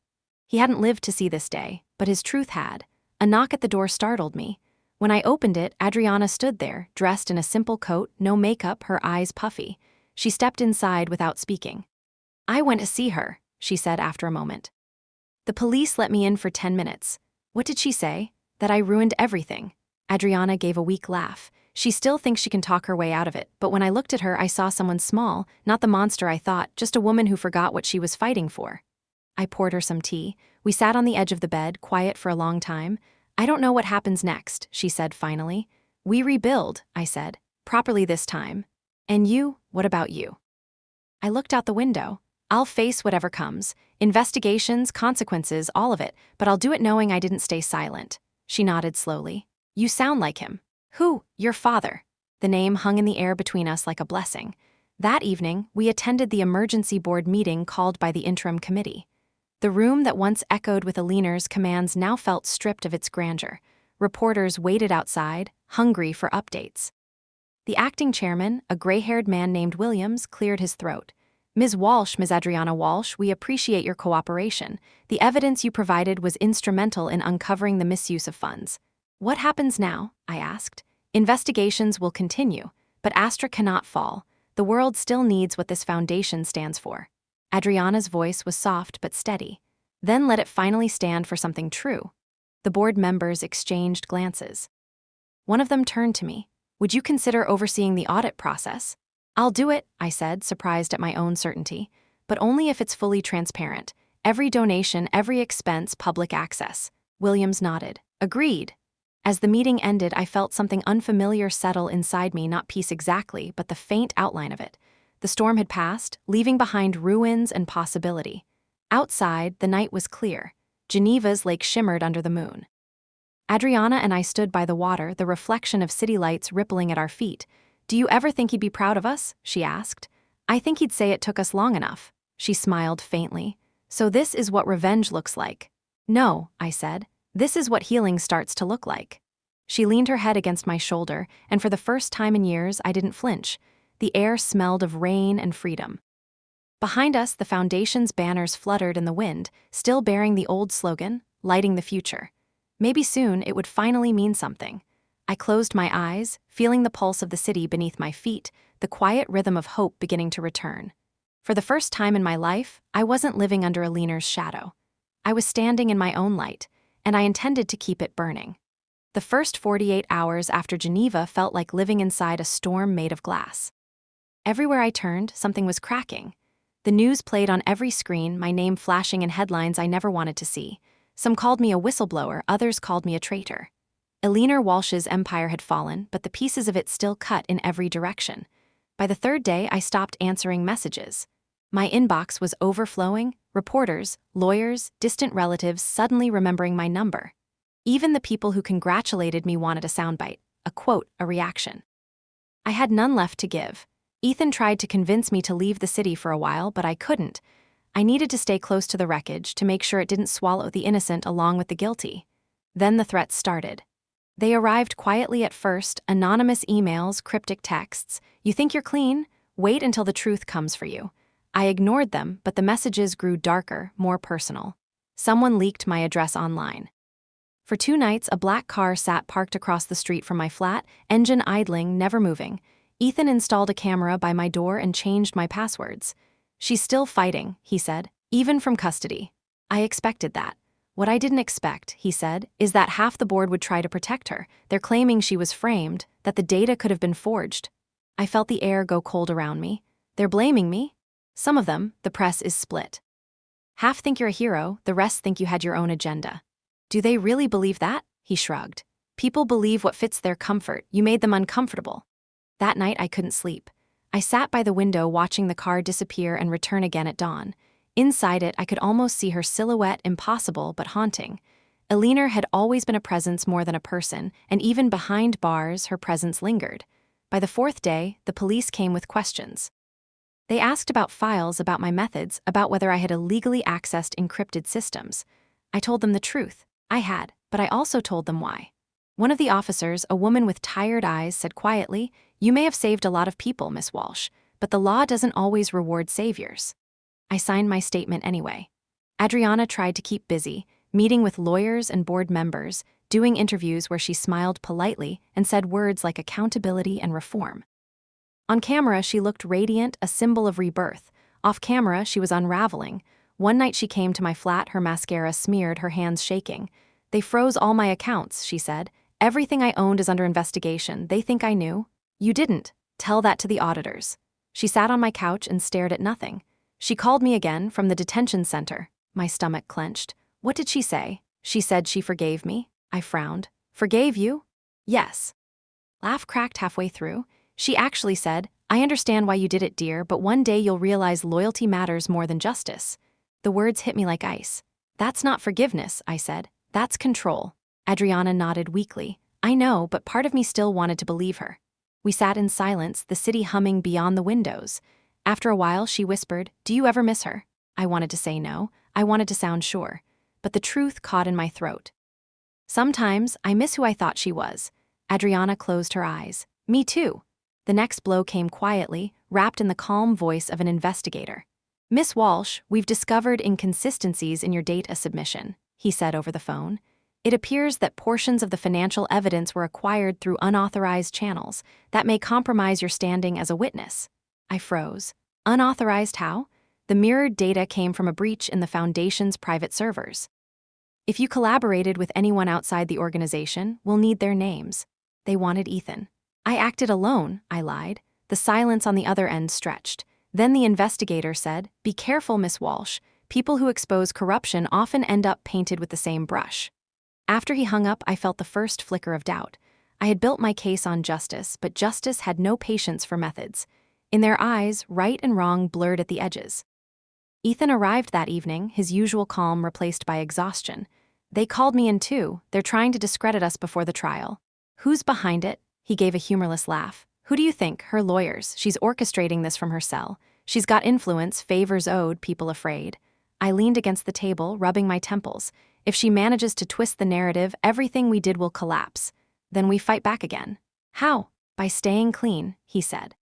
He hadn't lived to see this day, but his truth had. A knock at the door startled me. When I opened it, Adriana stood there, dressed in a simple coat, no makeup, her eyes puffy. She stepped inside without speaking. "I went to see her," she said after a moment. "The police let me in for 10 minutes. What did she say?" "That I ruined everything." Adriana gave a weak laugh. She still thinks she can talk her way out of it, but when I looked at her, I saw someone small, not the monster I thought, just a woman who forgot what she was fighting for. I poured her some tea. We sat on the edge of the bed, quiet for a long time. "I don't know what happens next," she said finally. "We rebuild," I said. "Properly this time." "And you? What about you?" I looked out the window. "I'll face whatever comes. Investigations, consequences, all of it, but I'll do it knowing I didn't stay silent." She nodded slowly. "You sound like him." "Who?" "Your father." The name hung in the air between us like a blessing. That evening, we attended the emergency board meeting called by the interim committee. The room that once echoed with Eleanor's commands now felt stripped of its grandeur. Reporters waited outside, hungry for updates. The acting chairman, a gray-haired man named Williams, cleared his throat. "Ms. Walsh, Ms. Adriana Walsh, we appreciate your cooperation. The evidence you provided was instrumental in uncovering the misuse of funds." "What happens now?" I asked. "Investigations will continue, but Astra cannot fall. The world still needs what this foundation stands for." Adriana's voice was soft but steady. "Then let it finally stand for something true." The board members exchanged glances. One of them turned to me. "Would you consider overseeing the audit process?" "I'll do it," I said, surprised at my own certainty. "But only if it's fully transparent. Every donation, every expense, public access." Williams nodded. "Agreed." As the meeting ended, I felt something unfamiliar settle inside me, not peace exactly, but the faint outline of it. The storm had passed, leaving behind ruins and possibility. Outside, the night was clear. Geneva's lake shimmered under the moon. Adriana and I stood by the water, the reflection of city lights rippling at our feet. "Do you ever think he'd be proud of us?" she asked. "I think he'd say it took us long enough." She smiled faintly. "So this is what revenge looks like." "No," I said. "This is what healing starts to look like." She leaned her head against my shoulder, and for the first time in years, I didn't flinch. The air smelled of rain and freedom. Behind us, the foundation's banners fluttered in the wind, still bearing the old slogan, "Lighting the Future." Maybe soon it would finally mean something. I closed my eyes, feeling the pulse of the city beneath my feet, the quiet rhythm of hope beginning to return. For the first time in my life, I wasn't living under Aliner's shadow. I was standing in my own light, and I intended to keep it burning. The first 48 hours after Geneva felt like living inside a storm made of glass. Everywhere I turned, something was cracking. The news played on every screen, my name flashing in headlines I never wanted to see. Some called me a whistleblower, others called me a traitor. Aliner Walsh's empire had fallen, but the pieces of it still cut in every direction. By the third day, I stopped answering messages. My inbox was overflowing, reporters, lawyers, distant relatives suddenly remembering my number. Even the people who congratulated me wanted a soundbite, a quote, a reaction. I had none left to give. Ethan tried to convince me to leave the city for a while, but I couldn't. I needed to stay close to the wreckage to make sure it didn't swallow the innocent along with the guilty. Then the threats started. They arrived quietly at first, anonymous emails, cryptic texts. You think you're clean? Wait until the truth comes for you. I ignored them, but the messages grew darker, more personal. Someone leaked my address online. For 2 nights, a black car sat parked across the street from my flat, engine idling, never moving. Ethan installed a camera by my door and changed my passwords. She's still fighting, he said, even from custody. I expected that. What I didn't expect, he said, is that half the board would try to protect her. They're claiming she was framed, that the data could have been forged. I felt the air go cold around me. They're blaming me? Some of them, the press is split. Half think you're a hero, the rest think you had your own agenda. Do they really believe that? He shrugged. People believe what fits their comfort. You made them uncomfortable. That night I couldn't sleep. I sat by the window watching the car disappear and return again at dawn. Inside it, I could almost see her silhouette, impossible but haunting. Aliner had always been a presence more than a person, and even behind bars, her presence lingered. By the 4th day, the police came with questions. They asked about files, about my methods, about whether I had illegally accessed encrypted systems. I told them the truth. I had, but I also told them why. One of the officers, a woman with tired eyes, said quietly, "You may have saved a lot of people, Miss Walsh, but the law doesn't always reward saviors." I signed my statement anyway. Adriana tried to keep busy, meeting with lawyers and board members, doing interviews where she smiled politely and said words like accountability and reform. On camera, she looked radiant, a symbol of rebirth. Off camera, she was unraveling. One night she came to my flat, her mascara smeared, her hands shaking. "They froze all my accounts," she said. "Everything I owned is under investigation. They think I knew." "You didn't. Tell that to the auditors." She sat on my couch and stared at nothing. She called me again from the detention center. My stomach clenched. What did she say? She said she forgave me. I frowned. "Forgave you?" "Yes." Laugh cracked halfway through. She actually said, "I understand why you did it, dear, but one day you'll realize loyalty matters more than justice." The words hit me like ice. "That's not forgiveness," I said. "That's control." Adriana nodded weakly. "I know, but part of me still wanted to believe her." We sat in silence, the city humming beyond the windows. After a while, she whispered, "Do you ever miss her?" I wanted to say no. I wanted to sound sure. But the truth caught in my throat. "Sometimes, I miss who I thought she was." Adriana closed her eyes. "Me too." The next blow came quietly, wrapped in the calm voice of an investigator. "Miss Walsh, we've discovered inconsistencies in your data submission," he said over the phone. "It appears that portions of the financial evidence were acquired through unauthorized channels that may compromise your standing as a witness." I froze. Unauthorized how? The mirrored data came from a breach in the Foundation's private servers. "If you collaborated with anyone outside the organization, we'll need their names." They wanted Ethan. "I acted alone," I lied. The silence on the other end stretched. Then the investigator said, "Be careful, Miss Walsh. People who expose corruption often end up painted with the same brush." After he hung up, I felt the first flicker of doubt. I had built my case on justice, but justice had no patience for methods. In their eyes, right and wrong blurred at the edges. Ethan arrived that evening, his usual calm replaced by exhaustion. "They called me in too. They're trying to discredit us before the trial." "Who's behind it?" He gave a humorless laugh. "Who do you think? Her lawyers. She's orchestrating this from her cell. She's got influence, favors owed, people afraid." I leaned against the table, rubbing my temples. "If she manages to twist the narrative, everything we did will collapse. Then we fight back again." "How?" "By staying clean," he said.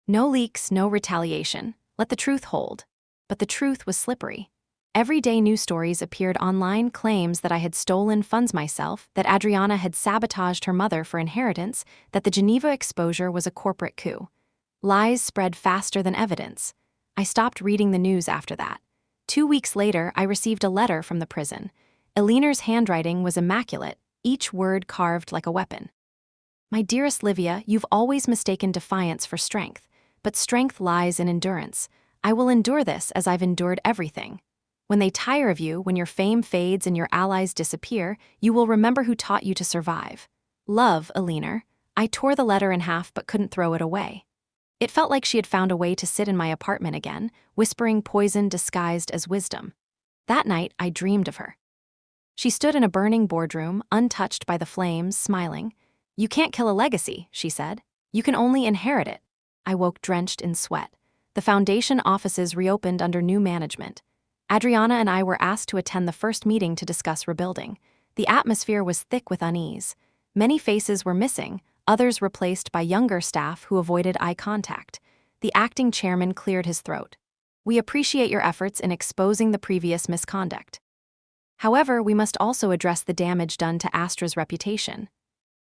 "No leaks, no retaliation. Let the truth hold." But the truth was slippery. Everyday news stories appeared online, claims that I had stolen funds myself, that Adriana had sabotaged her mother for inheritance, that the Geneva exposure was a corporate coup. Lies spread faster than evidence. I stopped reading the news after that. 2 weeks later, I received a letter from the prison. Elinor's handwriting was immaculate, each word carved like a weapon. My dearest Livia, you've always mistaken defiance for strength, but strength lies in endurance. I will endure this as I've endured everything. When they tire of you, when your fame fades and your allies disappear, you will remember who taught you to survive. Love, Elinor. I tore the letter in half but couldn't throw it away. It felt like she had found a way to sit in my apartment again, whispering poison disguised as wisdom. That night, I dreamed of her. She stood in a burning boardroom, untouched by the flames, smiling. "You can't kill a legacy," she said. "You can only inherit it." I woke drenched in sweat. The foundation offices reopened under new management. Adriana and I were asked to attend the first meeting to discuss rebuilding. The atmosphere was thick with unease. Many faces were missing, others replaced by younger staff who avoided eye contact. The acting chairman cleared his throat. "We appreciate your efforts in exposing the previous misconduct. However, we must also address the damage done to Astra's reputation."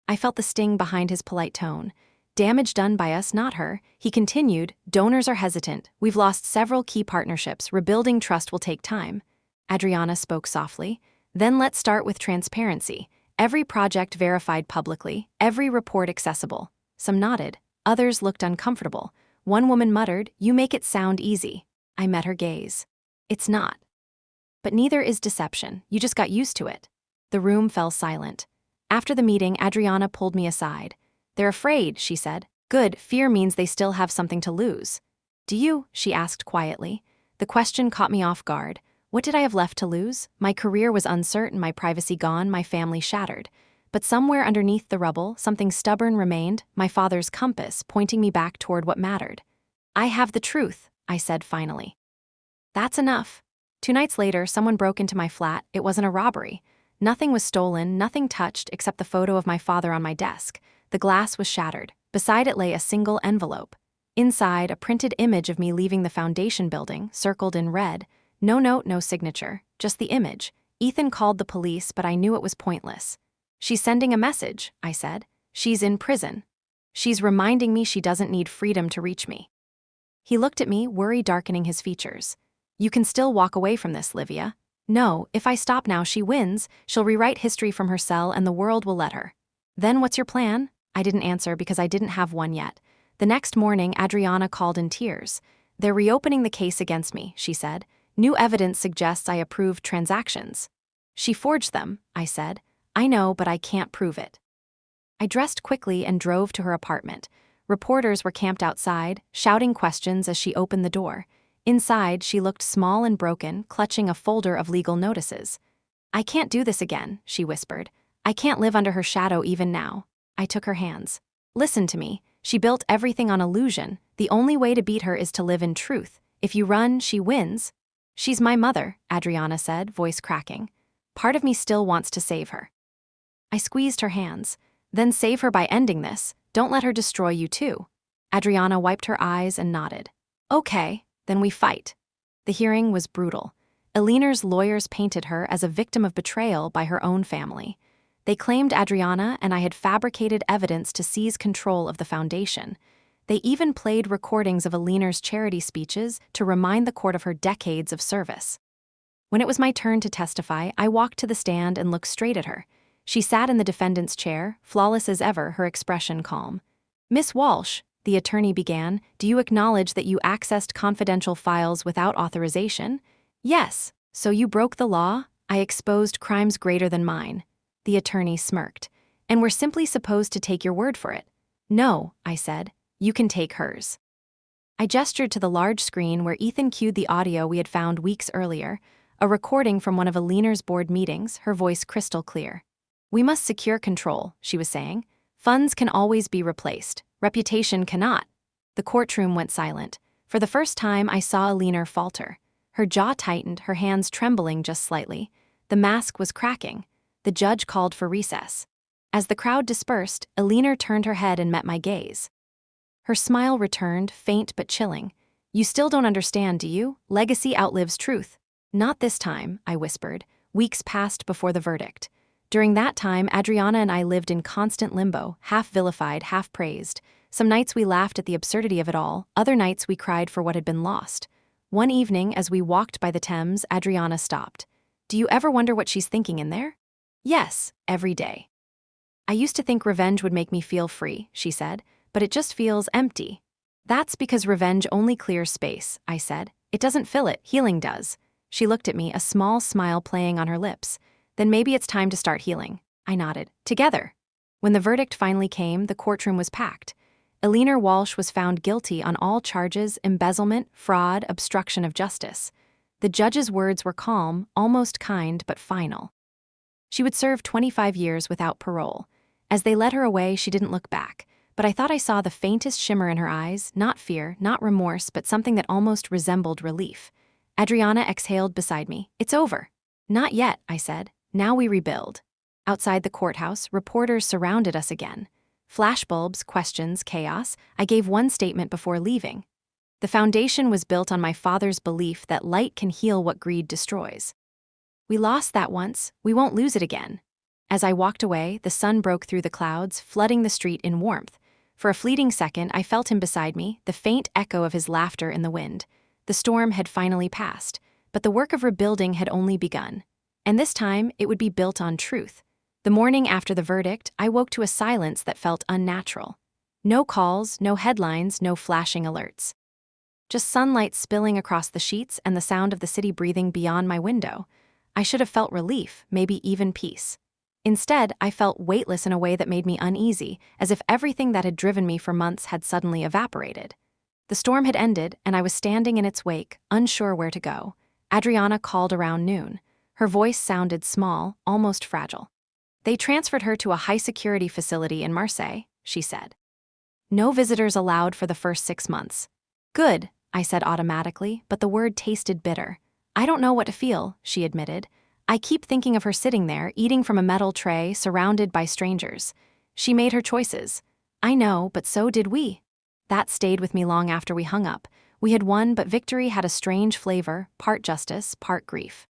I felt the sting behind his polite tone. "Damage done by us, not her." He continued, "Donors are hesitant. We've lost several key partnerships. Rebuilding trust will take time." Adriana spoke softly. "Then let's start with transparency. Every project verified publicly, every report accessible." Some nodded. Others looked uncomfortable. One woman muttered, "You make it sound easy." I met her gaze. "It's not. But neither is deception. You just got used to it." The room fell silent. After the meeting, Adriana pulled me aside. "They're afraid," she said. "Good, fear means they still have something to lose." "Do you?" she asked quietly. The question caught me off guard. What did I have left to lose? My career was uncertain, my privacy gone, my family shattered. But somewhere underneath the rubble, something stubborn remained, my father's compass, pointing me back toward what mattered. "I have the truth," I said finally. "That's enough." 2 nights later, someone broke into my flat. It wasn't a robbery. Nothing was stolen, nothing touched except the photo of my father on my desk. The glass was shattered. Beside it lay a single envelope. Inside, a printed image of me leaving the foundation building, circled in red. No note, no signature, just the image. Ethan called the police, but I knew it was pointless. "She's sending a message," I said. "She's in prison. She's reminding me she doesn't need freedom to reach me." He looked at me, worry darkening his features. "You can still walk away from this, Livia." "No, if I stop now, she wins. She'll rewrite history from her cell and the world will let her." "Then what's your plan?" I didn't answer because I didn't have one yet. The next morning, Adriana called in tears. "They're reopening the case against me," she said. "New evidence suggests I approved transactions." "She forged them," I said. "I know, but I can't prove it." I dressed quickly and drove to her apartment. Reporters were camped outside, shouting questions as she opened the door. Inside, she looked small and broken, clutching a folder of legal notices. "I can't do this again," she whispered. "I can't live under her shadow even now." I took her hands. "Listen to me. She built everything on illusion. The only way to beat her is to live in truth. If you run, she wins." "She's my mother," Adriana said, voice cracking. "Part of me still wants to save her." I squeezed her hands. "Then save her by ending this. Don't let her destroy you too." Adriana wiped her eyes and nodded. "Okay. Then we fight." The hearing was brutal. Elinor's lawyers painted her as a victim of betrayal by her own family. They claimed Adriana and I had fabricated evidence to seize control of the foundation. They even played recordings of Elinor's charity speeches to remind the court of her decades of service. When it was my turn to testify, I walked to the stand and looked straight at her. She sat in the defendant's chair, flawless as ever, her expression calm. "Miss Walsh," the attorney began, "do you acknowledge that you accessed confidential files without authorization?" "Yes. So you broke the law? I exposed crimes greater than mine." The attorney smirked. "And we're simply supposed to take your word for it." "No," I said. "You can take hers." I gestured to the large screen where Ethan cued the audio we had found weeks earlier, a recording from one of Elinor's board meetings, her voice crystal clear. "We must secure control," she was saying. "Funds can always be replaced. Reputation cannot." The courtroom went silent. For the first time, I saw Elinor falter. Her jaw tightened, her hands trembling just slightly. The mask was cracking. The judge called for recess. As the crowd dispersed, Elinor turned her head and met my gaze. Her smile returned, faint but chilling. "You still don't understand, do you? Legacy outlives truth." Not this time, I whispered. Weeks passed before the verdict. During that time, Adriana and I lived in constant limbo, half vilified, half praised. Some nights we laughed at the absurdity of it all, other nights we cried for what had been lost. One evening, as we walked by the Thames, Adriana stopped. Do you ever wonder what she's thinking in there? Yes, every day. I used to think revenge would make me feel free, she said, but it just feels empty. That's because revenge only clears space, I said. It doesn't fill it, healing does. She looked at me, a small smile playing on her lips. Then maybe it's time to start healing. I nodded. Together. When the verdict finally came, the courtroom was packed. Eleanor Walsh was found guilty on all charges: embezzlement, fraud, obstruction of justice. The judge's words were calm, almost kind, but final. She would serve 25 years without parole. As they led her away, she didn't look back, but I thought I saw the faintest shimmer in her eyes, not fear, not remorse, but something that almost resembled relief. Adriana exhaled beside me. It's over. Not yet, I said. Now we rebuild. Outside the courthouse, reporters surrounded us again. Flashbulbs, questions, chaos. I gave one statement before leaving. The foundation was built on my father's belief that light can heal what greed destroys. We lost that once, we won't lose it again. As I walked away, the sun broke through the clouds, flooding the street in warmth. For a fleeting second, I felt him beside me, the faint echo of his laughter in the wind. The storm had finally passed, but the work of rebuilding had only begun. And this time, it would be built on truth. The morning after the verdict, I woke to a silence that felt unnatural. No calls, no headlines, no flashing alerts. Just sunlight spilling across the sheets and the sound of the city breathing beyond my window. I should have felt relief, maybe even peace. Instead, I felt weightless in a way that made me uneasy, as if everything that had driven me for months had suddenly evaporated. The storm had ended, and I was standing in its wake, unsure where to go. Adriana called around noon. Her voice sounded small, almost fragile. They transferred her to a high-security facility in Marseille, she said. No visitors allowed for the first 6 months. Good, I said automatically, but the word tasted bitter. I don't know what to feel, she admitted. I keep thinking of her sitting there, eating from a metal tray, surrounded by strangers. She made her choices. I know, but so did we. That stayed with me long after we hung up. We had won, but victory had a strange flavor, part justice, part grief.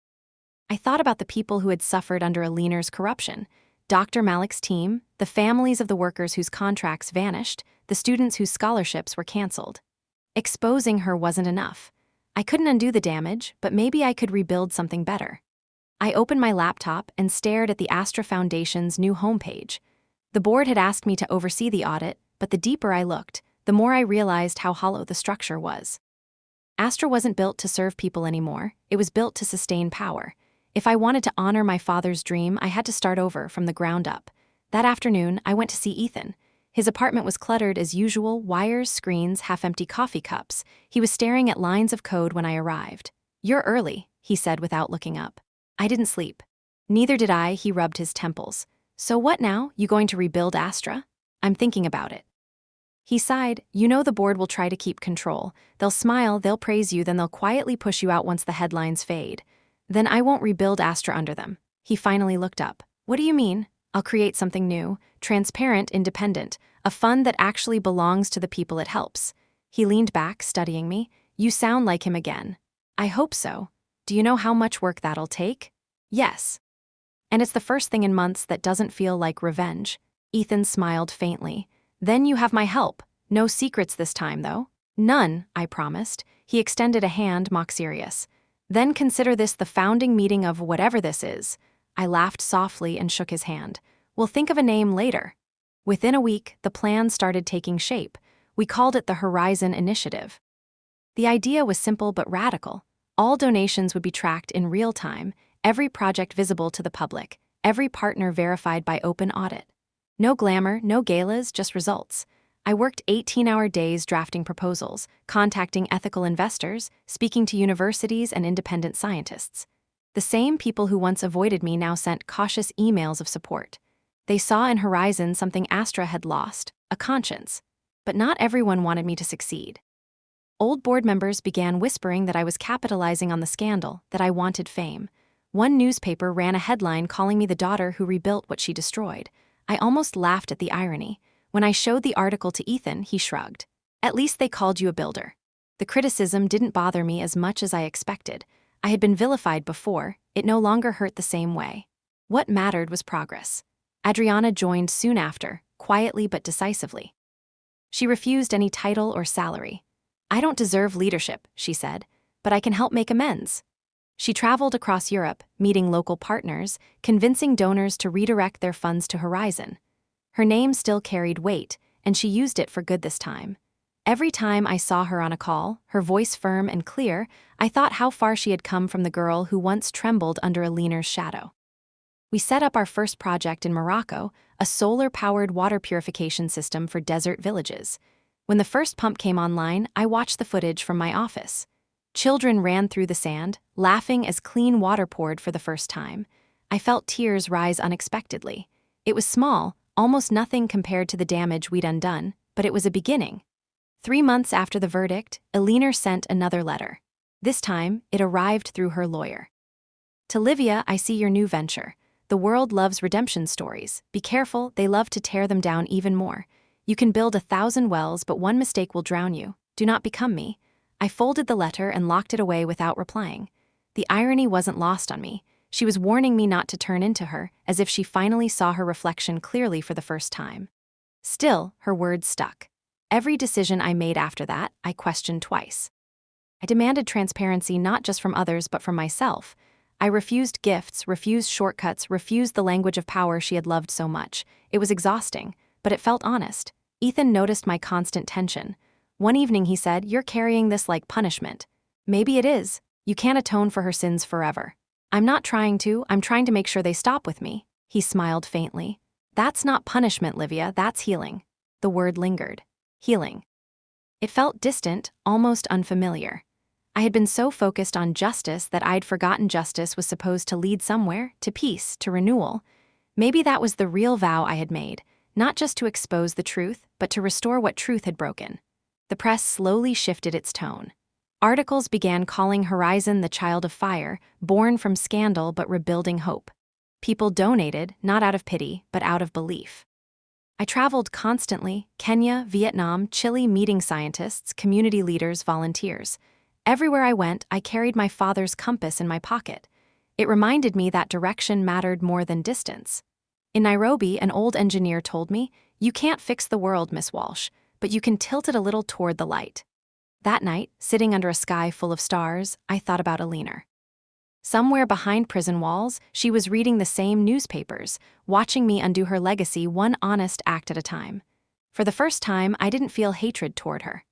I thought about the people who had suffered under Eleanor's corruption. Dr. Malik's team, the families of the workers whose contracts vanished, the students whose scholarships were canceled. Exposing her wasn't enough. I couldn't undo the damage, but maybe I could rebuild something better. I opened my laptop and stared at the Astra Foundation's new homepage. The board had asked me to oversee the audit, but the deeper I looked, the more I realized how hollow the structure was. Astra wasn't built to serve people anymore, it was built to sustain power. If I wanted to honor my father's dream, I had to start over from the ground up. That afternoon, I went to see Ethan. His apartment was cluttered as usual, wires, screens, half-empty coffee cups. He was staring at lines of code when I arrived. You're early, he said without looking up. I didn't sleep. Neither did I, he rubbed his temples. So what now? You going to rebuild Astra? I'm thinking about it. He sighed. You know the board will try to keep control. They'll smile, they'll praise you, then they'll quietly push you out once the headlines fade. Then I won't rebuild Astra under them. He finally looked up. What do you mean? I'll create something new, transparent, independent, a fund that actually belongs to the people it helps. He leaned back, studying me. You sound like him again. I hope so. Do you know how much work that'll take? Yes. And it's the first thing in months that doesn't feel like revenge. Ethan smiled faintly. Then you have my help. No secrets this time, though. None, I promised. He extended a hand, mock serious. Then consider this the founding meeting of whatever this is. I laughed softly and shook his hand. We'll think of a name later. Within a week, the plan started taking shape. We called it the Horizon Initiative. The idea was simple but radical. All donations would be tracked in real time, every project visible to the public, every partner verified by open audit. No glamour, no galas, just results. I worked 18-hour days drafting proposals, contacting ethical investors, speaking to universities and independent scientists. The same people who once avoided me now sent cautious emails of support. They saw in Horizon something Astra had lost, a conscience. But not everyone wanted me to succeed. Old board members began whispering that I was capitalizing on the scandal, that I wanted fame. One newspaper ran a headline calling me the daughter who rebuilt what she destroyed. I almost laughed at the irony. When I showed the article to Ethan, he shrugged. At least they called you a builder. The criticism didn't bother me as much as I expected. I had been vilified before, it no longer hurt the same way. What mattered was progress. Adriana joined soon after, quietly but decisively. She refused any title or salary. "I don't deserve leadership," she said, "but I can help make amends." She traveled across Europe, meeting local partners, convincing donors to redirect their funds to Horizon. Her name still carried weight, and she used it for good this time. Every time I saw her on a call, her voice firm and clear, I thought how far she had come from the girl who once trembled under a leaner's shadow. We set up our first project in Morocco, a solar-powered water purification system for desert villages. When the first pump came online, I watched the footage from my office. Children ran through the sand, laughing as clean water poured for the first time. I felt tears rise unexpectedly. It was small, almost nothing compared to the damage we'd undone, but it was a beginning. 3 months after the verdict, Elinor sent another letter. This time, it arrived through her lawyer. "To Livia, I see your new venture. The world loves redemption stories. Be careful, they love to tear them down even more. You can build 1,000 wells, but one mistake will drown you. Do not become me." I folded the letter and locked it away without replying. The irony wasn't lost on me. She was warning me not to turn into her, as if she finally saw her reflection clearly for the first time. Still, her words stuck. Every decision I made after that, I questioned twice. I demanded transparency not just from others but from myself. I refused gifts, refused shortcuts, refused the language of power she had loved so much. It was exhausting, but it felt honest. Ethan noticed my constant tension. One evening he said, "You're carrying this like punishment." "Maybe it is. You can't atone for her sins forever." I'm trying to make sure they stop with me." He smiled faintly. "That's not punishment, Livia, that's healing." The word lingered. Healing. It felt distant, almost unfamiliar. I had been so focused on justice that I'd forgotten justice was supposed to lead somewhere, to peace, to renewal. Maybe that was the real vow I had made, not just to expose the truth, but to restore what truth had broken. The press slowly shifted its tone. Articles began calling Horizon the child of fire, born from scandal but rebuilding hope. People donated, not out of pity, but out of belief. I traveled constantly, Kenya, Vietnam, Chile, meeting scientists, community leaders, volunteers. Everywhere I went, I carried my father's compass in my pocket. It reminded me that direction mattered more than distance. In Nairobi, an old engineer told me, "You can't fix the world, Miss Walsh, but you can tilt it a little toward the light." That night, sitting under a sky full of stars, I thought about Elinor. Somewhere behind prison walls, she was reading the same newspapers, watching me undo her legacy one honest act at a time. For the first time, I didn't feel hatred toward her.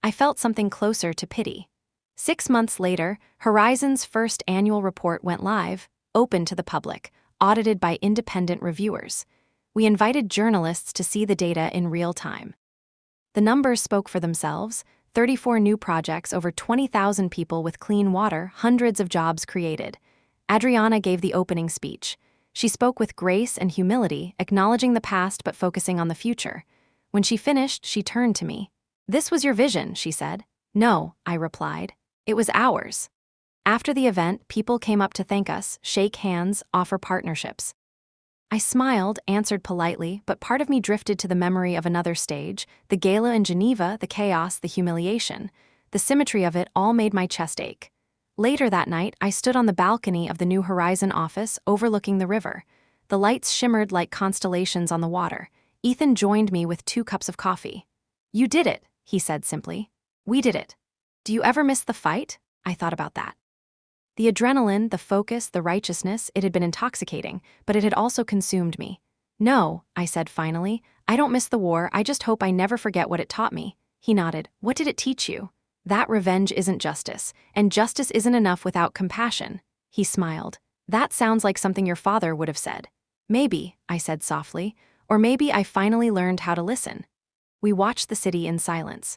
I felt something closer to pity. 6 months later, Horizon's first annual report went live, open to the public, audited by independent reviewers. We invited journalists to see the data in real time. The numbers spoke for themselves: 34 new projects, over 20,000 people with clean water, hundreds of jobs created. Adriana gave the opening speech. She spoke with grace and humility, acknowledging the past but focusing on the future. When she finished, she turned to me. "This was your vision," she said. "No," I replied. "It was ours." After the event, people came up to thank us, shake hands, offer partnerships. I smiled, answered politely, but part of me drifted to the memory of another stage, the gala in Geneva, the chaos, the humiliation. The symmetry of it all made my chest ache. Later that night, I stood on the balcony of the New Horizon office overlooking the river. The lights shimmered like constellations on the water. Ethan joined me with 2 cups of coffee. "You did it," he said simply. "We did it." "Do you ever miss the fight?" I thought about that. The adrenaline, the focus, the righteousness, it had been intoxicating, but it had also consumed me. "No," I said finally, "I don't miss the war, I just hope I never forget what it taught me." He nodded. "What did it teach you?" "That revenge isn't justice, and justice isn't enough without compassion." He smiled. "That sounds like something your father would have said." "Maybe," I said softly, "or maybe I finally learned how to listen." We watched the city in silence.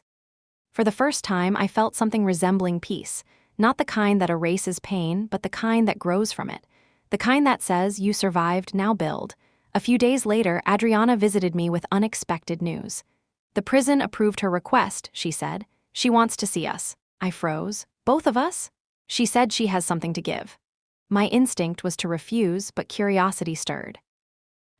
For the first time, I felt something resembling peace. Not the kind that erases pain, but the kind that grows from it. The kind that says, "You survived, now build." A few days later, Adriana visited me with unexpected news. "The prison approved her request," she said. "She wants to see us." I froze. "Both of us?" She said she has something to give. My instinct was to refuse, but curiosity stirred.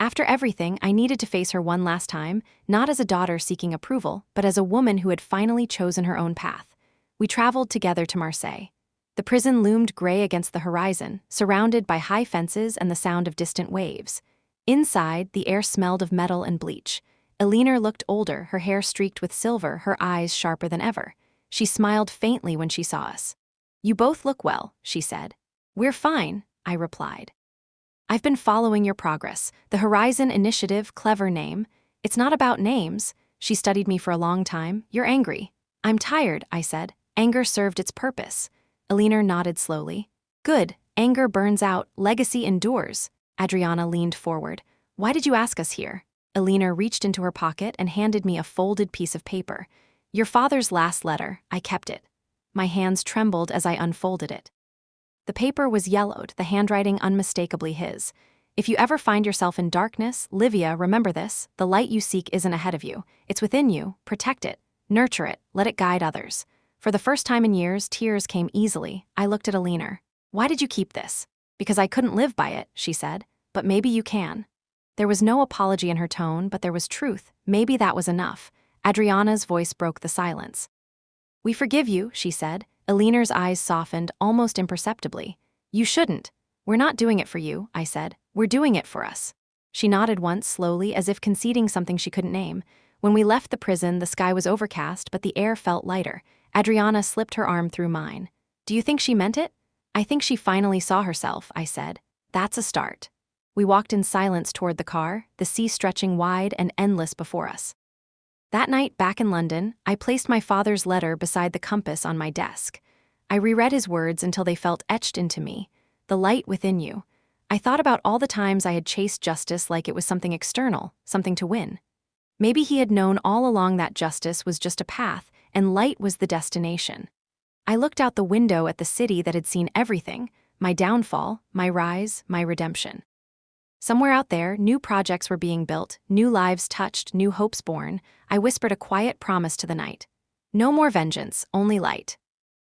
After everything, I needed to face her one last time, not as a daughter seeking approval, but as a woman who had finally chosen her own path. We traveled together to Marseille. The prison loomed gray against the horizon, surrounded by high fences and the sound of distant waves. Inside, the air smelled of metal and bleach. Elinor looked older, her hair streaked with silver, her eyes sharper than ever. She smiled faintly when she saw us. "You both look well," she said. "We're fine," I replied. "I've been following your progress. The Horizon Initiative, clever name. It's not about names." She studied me for a long time. "You're angry." "I'm tired," I said. "Anger served its purpose." Elinor nodded slowly. "Good. Anger burns out, legacy endures." Adriana leaned forward. "Why did you ask us here?" Elinor reached into her pocket and handed me a folded piece of paper. "Your father's last letter. I kept it." My hands trembled as I unfolded it. The paper was yellowed, the handwriting unmistakably his. "If you ever find yourself in darkness, Livia, remember this: the light you seek isn't ahead of you. It's within you. Protect it. Nurture it. Let it guide others." For the first time in years, tears came easily. I looked at Elinor. "Why did you keep this?" "Because I couldn't live by it," she said. "But maybe you can." There was no apology in her tone, but there was truth. Maybe that was enough. Adriana's voice broke the silence. "We forgive you," she said. Elinor's eyes softened, almost imperceptibly. "You shouldn't." "We're not doing it for you," I said. "We're doing it for us." She nodded once, slowly, as if conceding something she couldn't name. When we left the prison, the sky was overcast, but the air felt lighter. Adriana slipped her arm through mine. "Do you think she meant it?" "I think she finally saw herself," I said. "That's a start." We walked in silence toward the car, the sea stretching wide and endless before us. That night, back in London, I placed my father's letter beside the compass on my desk. I reread his words until they felt etched into me. "The light within you." I thought about all the times I had chased justice like it was something external, something to win. Maybe he had known all along that justice was just a path, and light was the destination. I looked out the window at the city that had seen everything: my downfall, my rise, my redemption. Somewhere out there, new projects were being built, new lives touched, new hopes born. I whispered a quiet promise to the night. No more vengeance, only light.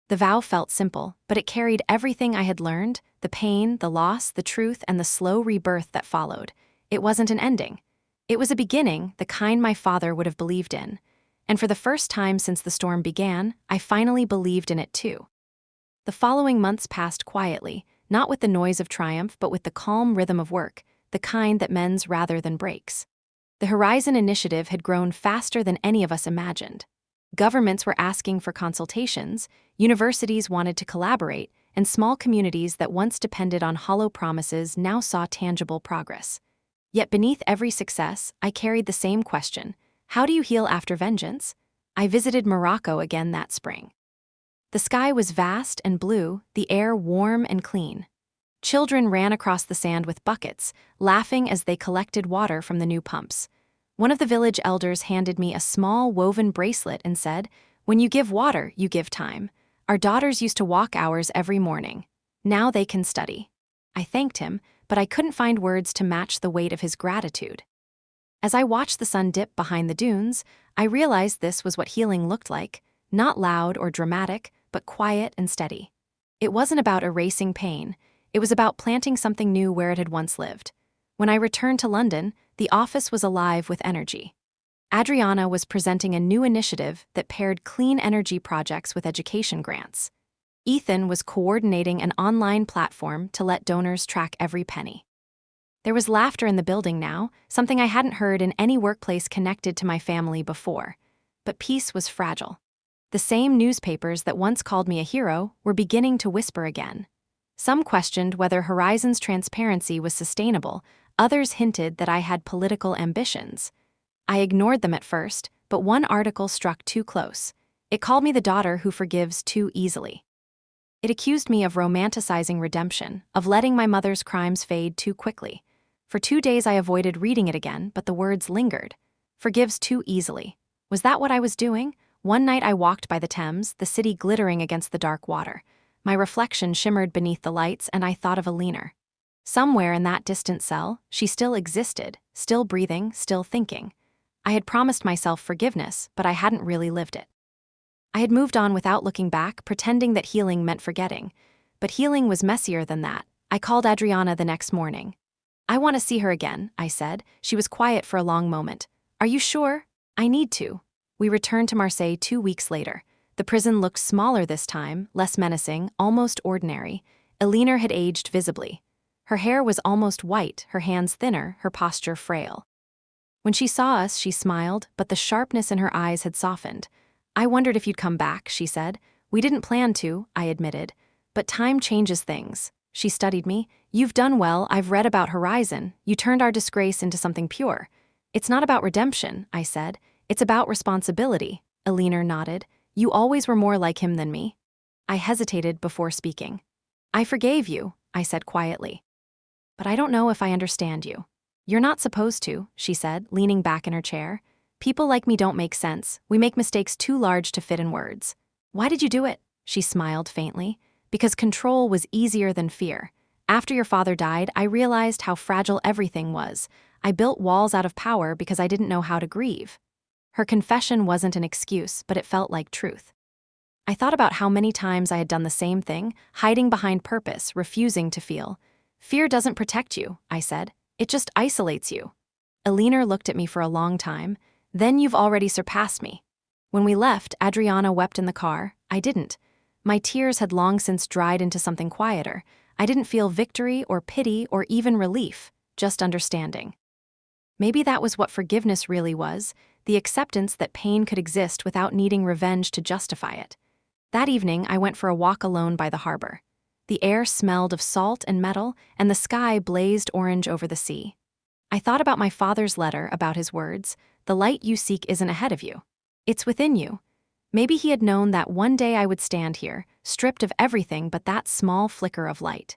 The vow felt simple, but it carried everything I had learned: the pain, the loss, the truth, and the slow rebirth that followed. It wasn't an ending. It was a beginning, the kind my father would have believed in. And for the first time since the storm began, I finally believed in it too. The following months passed quietly, not with the noise of triumph, but with the calm rhythm of work, the kind that mends rather than breaks. The Horizon Initiative had grown faster than any of us imagined. Governments were asking for consultations, universities wanted to collaborate, and small communities that once depended on hollow promises now saw tangible progress. Yet beneath every success, I carried the same question: how do you heal after vengeance? I visited Morocco again that spring. The sky was vast and blue, the air warm and clean. Children ran across the sand with buckets, laughing as they collected water from the new pumps. One of the village elders handed me a small woven bracelet and said, "When you give water, you give time. Our daughters used to walk hours every morning. Now they can study." I thanked him, but I couldn't find words to match the weight of his gratitude. As I watched the sun dip behind the dunes, I realized this was what healing looked like: not loud or dramatic, but quiet and steady. It wasn't about erasing pain. It was about planting something new where it had once lived. When I returned to London, the office was alive with energy. Adriana was presenting a new initiative that paired clean energy projects with education grants. Ethan was coordinating an online platform to let donors track every penny. There was laughter in the building now, something I hadn't heard in any workplace connected to my family before. But peace was fragile. The same newspapers that once called me a hero were beginning to whisper again. Some questioned whether Horizon's transparency was sustainable, others hinted that I had political ambitions. I ignored them at first, but one article struck too close. It called me the daughter who forgives too easily. It accused me of romanticizing redemption, of letting my mother's crimes fade too quickly. For 2 days I avoided reading it again, but the words lingered. Forgives too easily. Was that what I was doing? One night I walked by the Thames, the city glittering against the dark water. My reflection shimmered beneath the lights, and I thought of Elinor. Somewhere in that distant cell, she still existed, still breathing, still thinking. I had promised myself forgiveness, but I hadn't really lived it. I had moved on without looking back, pretending that healing meant forgetting. But healing was messier than that. I called Adriana the next morning. "I want to see her again," I said. She was quiet for a long moment. "Are you sure?" "I need to." We returned to Marseille 2 weeks later. The prison looked smaller this time, less menacing, almost ordinary. Elinor had aged visibly. Her hair was almost white, her hands thinner, her posture frail. When she saw us, she smiled, but the sharpness in her eyes had softened. "I wondered if you'd come back," she said. "We didn't plan to," I admitted. "But time changes things." She studied me. "You've done well. I've read about Horizon. You turned our disgrace into something pure." "It's not about redemption," I said. "It's about responsibility." Elinor nodded. "You always were more like him than me." I hesitated before speaking. "I forgave you," I said quietly. "But I don't know if I understand you." "You're not supposed to," she said, leaning back in her chair. "People like me don't make sense. We make mistakes too large to fit in words." "Why did you do it?" She smiled faintly. "Because control was easier than fear. After your father died, I realized how fragile everything was. I built walls out of power because I didn't know how to grieve." Her confession wasn't an excuse, but it felt like truth. I thought about how many times I had done the same thing, hiding behind purpose, refusing to feel. "Fear doesn't protect you," I said. "It just isolates you." Elinor looked at me for a long time. "Then you've already surpassed me." When we left, Adriana wept in the car. I didn't. My tears had long since dried into something quieter. I didn't feel victory or pity or even relief, just understanding. Maybe that was what forgiveness really was, the acceptance that pain could exist without needing revenge to justify it. That evening, I went for a walk alone by the harbor. The air smelled of salt and metal, and the sky blazed orange over the sea. I thought about my father's letter, about his words, "The light you seek isn't ahead of you. It's within you." Maybe he had known that one day I would stand here, stripped of everything but that small flicker of light.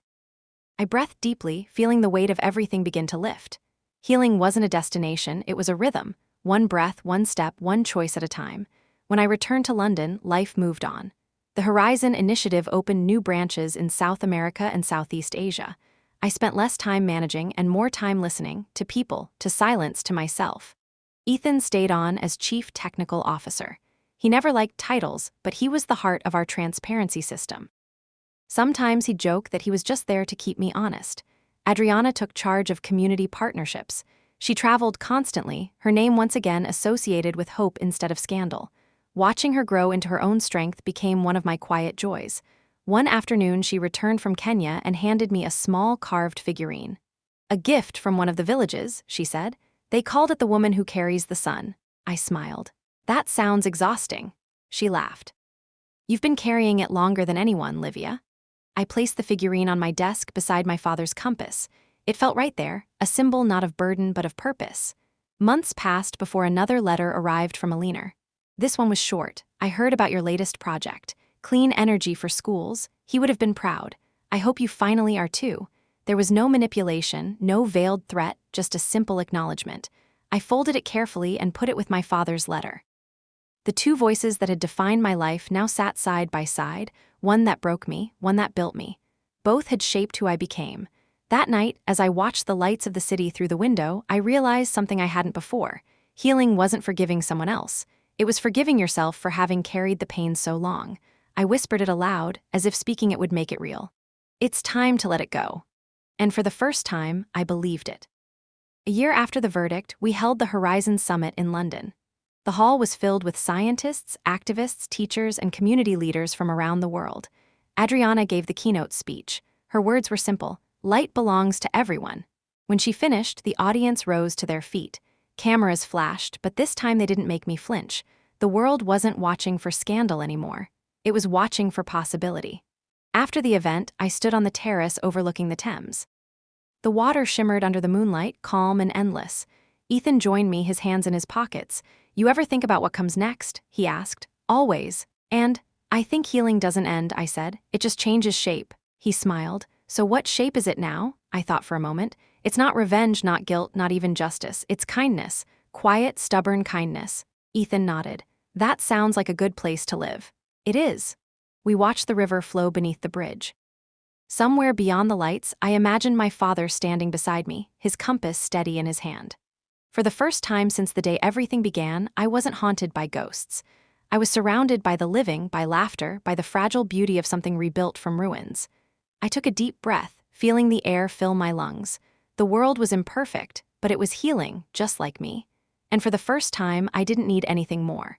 I breathed deeply, feeling the weight of everything begin to lift. Healing wasn't a destination, it was a rhythm. One breath, one step, one choice at a time. When I returned to London, life moved on. The Horizon Initiative opened new branches in South America and Southeast Asia. I spent less time managing and more time listening, to people, to silence, to myself. Ethan stayed on as Chief Technical Officer. He never liked titles, but he was the heart of our transparency system. Sometimes he'd joke that he was just there to keep me honest. Adriana took charge of community partnerships. She traveled constantly, her name once again associated with hope instead of scandal. Watching her grow into her own strength became one of my quiet joys. One afternoon, she returned from Kenya and handed me a small carved figurine. "A gift from one of the villages," she said. "They called it the woman who carries the sun." I smiled. "That sounds exhausting." She laughed. "You've been carrying it longer than anyone, Livia." I placed the figurine on my desk beside my father's compass. It felt right there, a symbol not of burden but of purpose. Months passed before another letter arrived from Elinor. This one was short. "I heard about your latest project. Clean energy for schools." He would have been proud. "I hope you finally are too." There was no manipulation, no veiled threat, just a simple acknowledgement. I folded it carefully and put it with my father's letter. The two voices that had defined my life now sat side by side, one that broke me, one that built me. Both had shaped who I became. That night, as I watched the lights of the city through the window, I realized something I hadn't before. Healing wasn't forgiving someone else. It was forgiving yourself for having carried the pain so long. I whispered it aloud, as if speaking it would make it real. "It's time to let it go." And for the first time, I believed it. A year after the verdict, we held the Horizon Summit in London. The hall was filled with scientists, activists, teachers, and community leaders from around the world. Adriana gave the keynote speech. Her words were simple: "Light belongs to everyone." When she finished, the audience rose to their feet. Cameras flashed, but this time they didn't make me flinch. The world wasn't watching for scandal anymore. It was watching for possibility. After the event, I stood on the terrace overlooking the Thames. The water shimmered under the moonlight, calm and endless. Ethan joined me, his hands in his pockets. "You ever think about what comes next?" he asked. "Always." "And I think healing doesn't end," I said. "It just changes shape." He smiled. "So what shape is it now?" I thought for a moment. "It's not revenge, not guilt, not even justice. It's kindness. Quiet, stubborn kindness." Ethan nodded. "That sounds like a good place to live." "It is." We watched the river flow beneath the bridge. Somewhere beyond the lights, I imagined my father standing beside me, his compass steady in his hand. For the first time since the day everything began, I wasn't haunted by ghosts. I was surrounded by the living, by laughter, by the fragile beauty of something rebuilt from ruins. I took a deep breath, feeling the air fill my lungs. The world was imperfect, but it was healing, just like me. And for the first time, I didn't need anything more.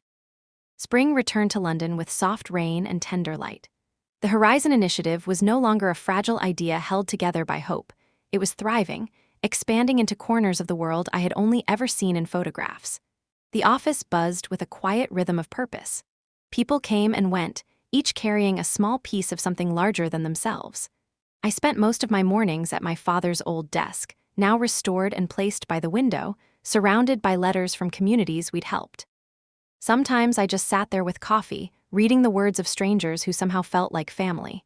Spring returned to London with soft rain and tender light. The Horizon Initiative was no longer a fragile idea held together by hope. It was thriving, expanding into corners of the world I had only ever seen in photographs. The office buzzed with a quiet rhythm of purpose. People came and went, each carrying a small piece of something larger than themselves. I spent most of my mornings at my father's old desk, now restored and placed by the window, surrounded by letters from communities we'd helped. Sometimes I just sat there with coffee, reading the words of strangers who somehow felt like family.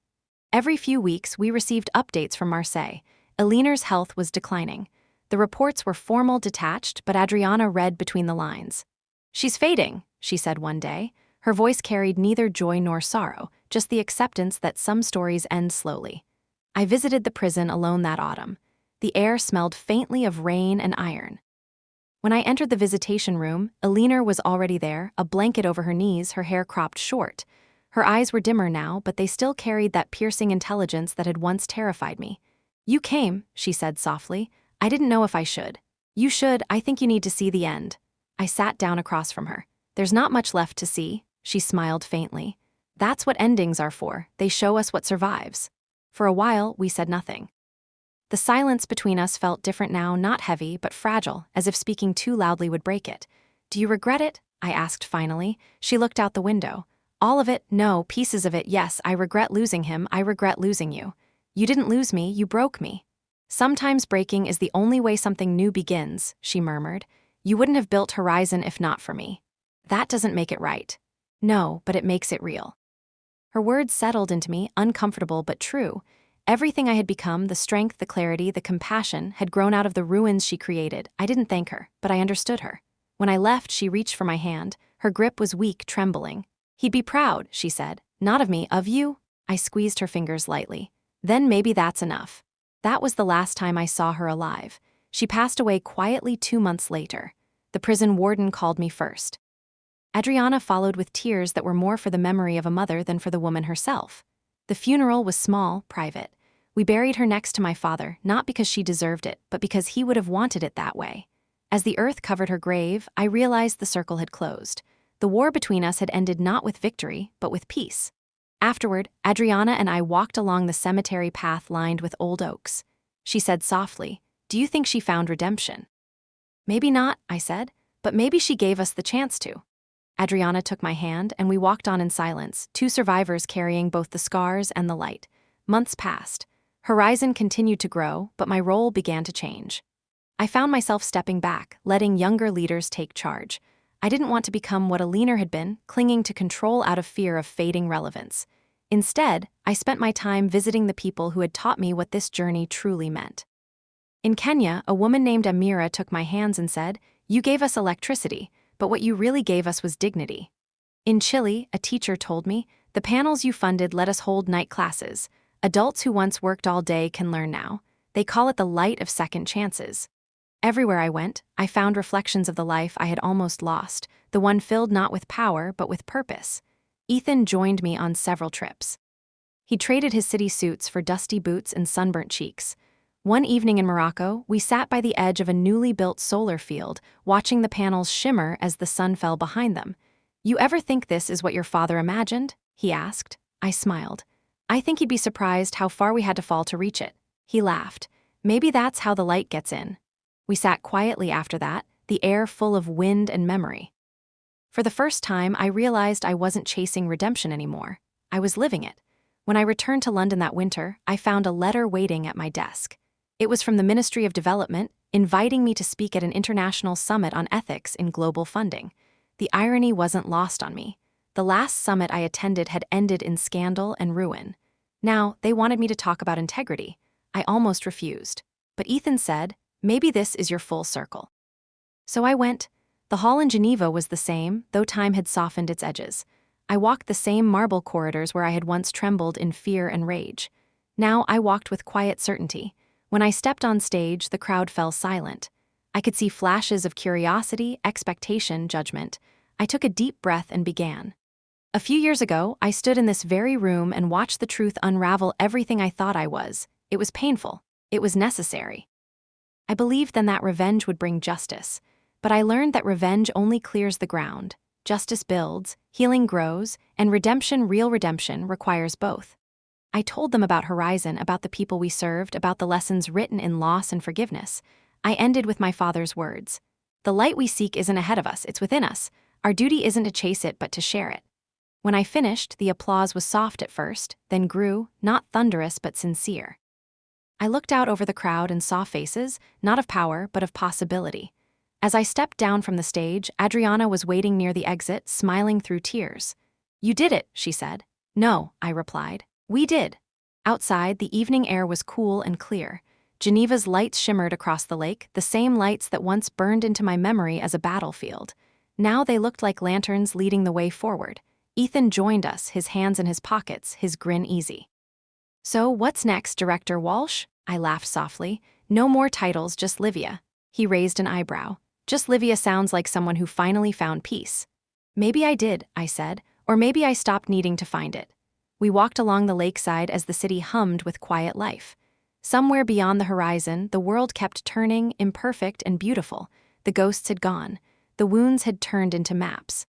Every few weeks, we received updates from Marseille. Elinor's health was declining. The reports were formal, detached, but Adriana read between the lines. "She's fading," she said one day. Her voice carried neither joy nor sorrow, just the acceptance that some stories end slowly. I visited the prison alone that autumn. The air smelled faintly of rain and iron. When I entered the visitation room, Elinor was already there, a blanket over her knees, her hair cropped short. Her eyes were dimmer now, but they still carried that piercing intelligence that had once terrified me. "You came," she said softly. "I didn't know if I should." "You should. I think you need to see the end." I sat down across from her. "There's not much left to see," she smiled faintly. "That's what endings are for. They show us what survives." For a while, we said nothing. The silence between us felt different now, not heavy, but fragile, as if speaking too loudly would break it. "Do you regret it?" I asked finally. She looked out the window. "All of it? No. Pieces of it, yes. I regret losing him. I regret losing you. You didn't lose me, you broke me." "Sometimes breaking is the only way something new begins," she murmured. "You wouldn't have built Horizon if not for me." "That doesn't make it right." "No, but it makes it real." Her words settled into me, uncomfortable but true. Everything I had become, the strength, the clarity, the compassion, had grown out of the ruins she created. I didn't thank her, but I understood her. When I left, she reached for my hand. Her grip was weak, trembling. "He'd be proud," she said. "Not of me, of you." I squeezed her fingers lightly. "Then maybe that's enough." That was the last time I saw her alive. She passed away quietly 2 months later. The prison warden called me first. Adriana followed with tears that were more for the memory of a mother than for the woman herself. The funeral was small, private. We buried her next to my father, not because she deserved it, but because he would have wanted it that way. As the earth covered her grave, I realized the circle had closed. The war between us had ended not with victory, but with peace. Afterward, Adriana and I walked along the cemetery path lined with old oaks. She said softly, "Do you think she found redemption?" "Maybe not," I said, "but maybe she gave us the chance to." Adriana took my hand, and we walked on in silence, two survivors carrying both the scars and the light. Months passed. Horizon continued to grow, but my role began to change. I found myself stepping back, letting younger leaders take charge. I didn't want to become what Elinor had been, clinging to control out of fear of fading relevance. Instead, I spent my time visiting the people who had taught me what this journey truly meant. In Kenya, a woman named Amira took my hands and said, "You gave us electricity, but what you really gave us was dignity." In Chile, a teacher told me, "The panels you funded let us hold night classes. Adults who once worked all day can learn now. They call it the light of second chances." Everywhere I went, I found reflections of the life I had almost lost, the one filled not with power but with purpose. Ethan joined me on several trips. He traded his city suits for dusty boots and sunburnt cheeks. One evening in Morocco, we sat by the edge of a newly built solar field, watching the panels shimmer as the sun fell behind them. "You ever think this is what your father imagined?" he asked. I smiled. "I think he'd be surprised how far we had to fall to reach it." He laughed. "Maybe that's how the light gets in." We sat quietly after that, the air full of wind and memory. For the first time, I realized I wasn't chasing redemption anymore. I was living it. When I returned to London that winter, I found a letter waiting at my desk. It was from the Ministry of Development, inviting me to speak at an international summit on ethics in global funding. The irony wasn't lost on me. The last summit I attended had ended in scandal and ruin. Now, they wanted me to talk about integrity. I almost refused. But Ethan said, "Maybe this is your full circle." So I went. The hall in Geneva was the same, though time had softened its edges. I walked the same marble corridors where I had once trembled in fear and rage. Now I walked with quiet certainty. When I stepped on stage, the crowd fell silent. I could see flashes of curiosity, expectation, judgment. I took a deep breath and began. "A few years ago, I stood in this very room and watched the truth unravel everything I thought I was. It was painful. It was necessary. I believed then that revenge would bring justice. But I learned that revenge only clears the ground. justice builds, healing grows, and redemption, real redemption, requires both. I told them about Horizon, about the people we served, about the lessons written in loss and forgiveness. I ended with my father's words. The light we seek isn't ahead of us, it's within us. Our duty isn't to chase it, but to share it. When I finished, the applause was soft at first, then grew, not thunderous but sincere. I looked out over the crowd and saw faces, not of power, but of possibility. As I stepped down from the stage, Adriana was waiting near the exit, smiling through tears. "You did it," she said. "No," I replied. "We did." Outside, the evening air was cool and clear. Geneva's lights shimmered across the lake, the same lights that once burned into my memory as a battlefield. Now they looked like lanterns leading the way forward. Ethan joined us, his hands in his pockets, his grin easy. "So, what's next, Director Walsh?" I laughed softly. "No more titles, just Livia." He raised an eyebrow. "Just Livia sounds like someone who finally found peace." "Maybe I did," I said, "or maybe I stopped needing to find it." We walked along the lakeside as the city hummed with quiet life. Somewhere beyond the horizon, the world kept turning, imperfect and beautiful. The ghosts had gone. The wounds had turned into maps.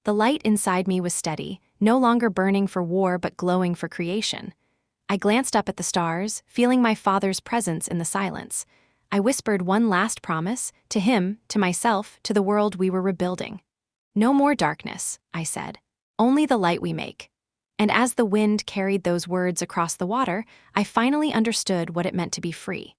The light inside me was steady, no longer burning for war but glowing for creation. I glanced up at the stars, feeling my father's presence in the silence. I whispered one last promise, to him, to myself, to the world we were rebuilding. "No more darkness," I said. "Only the light we make." And as the wind carried those words across the water, I finally understood what it meant to be free.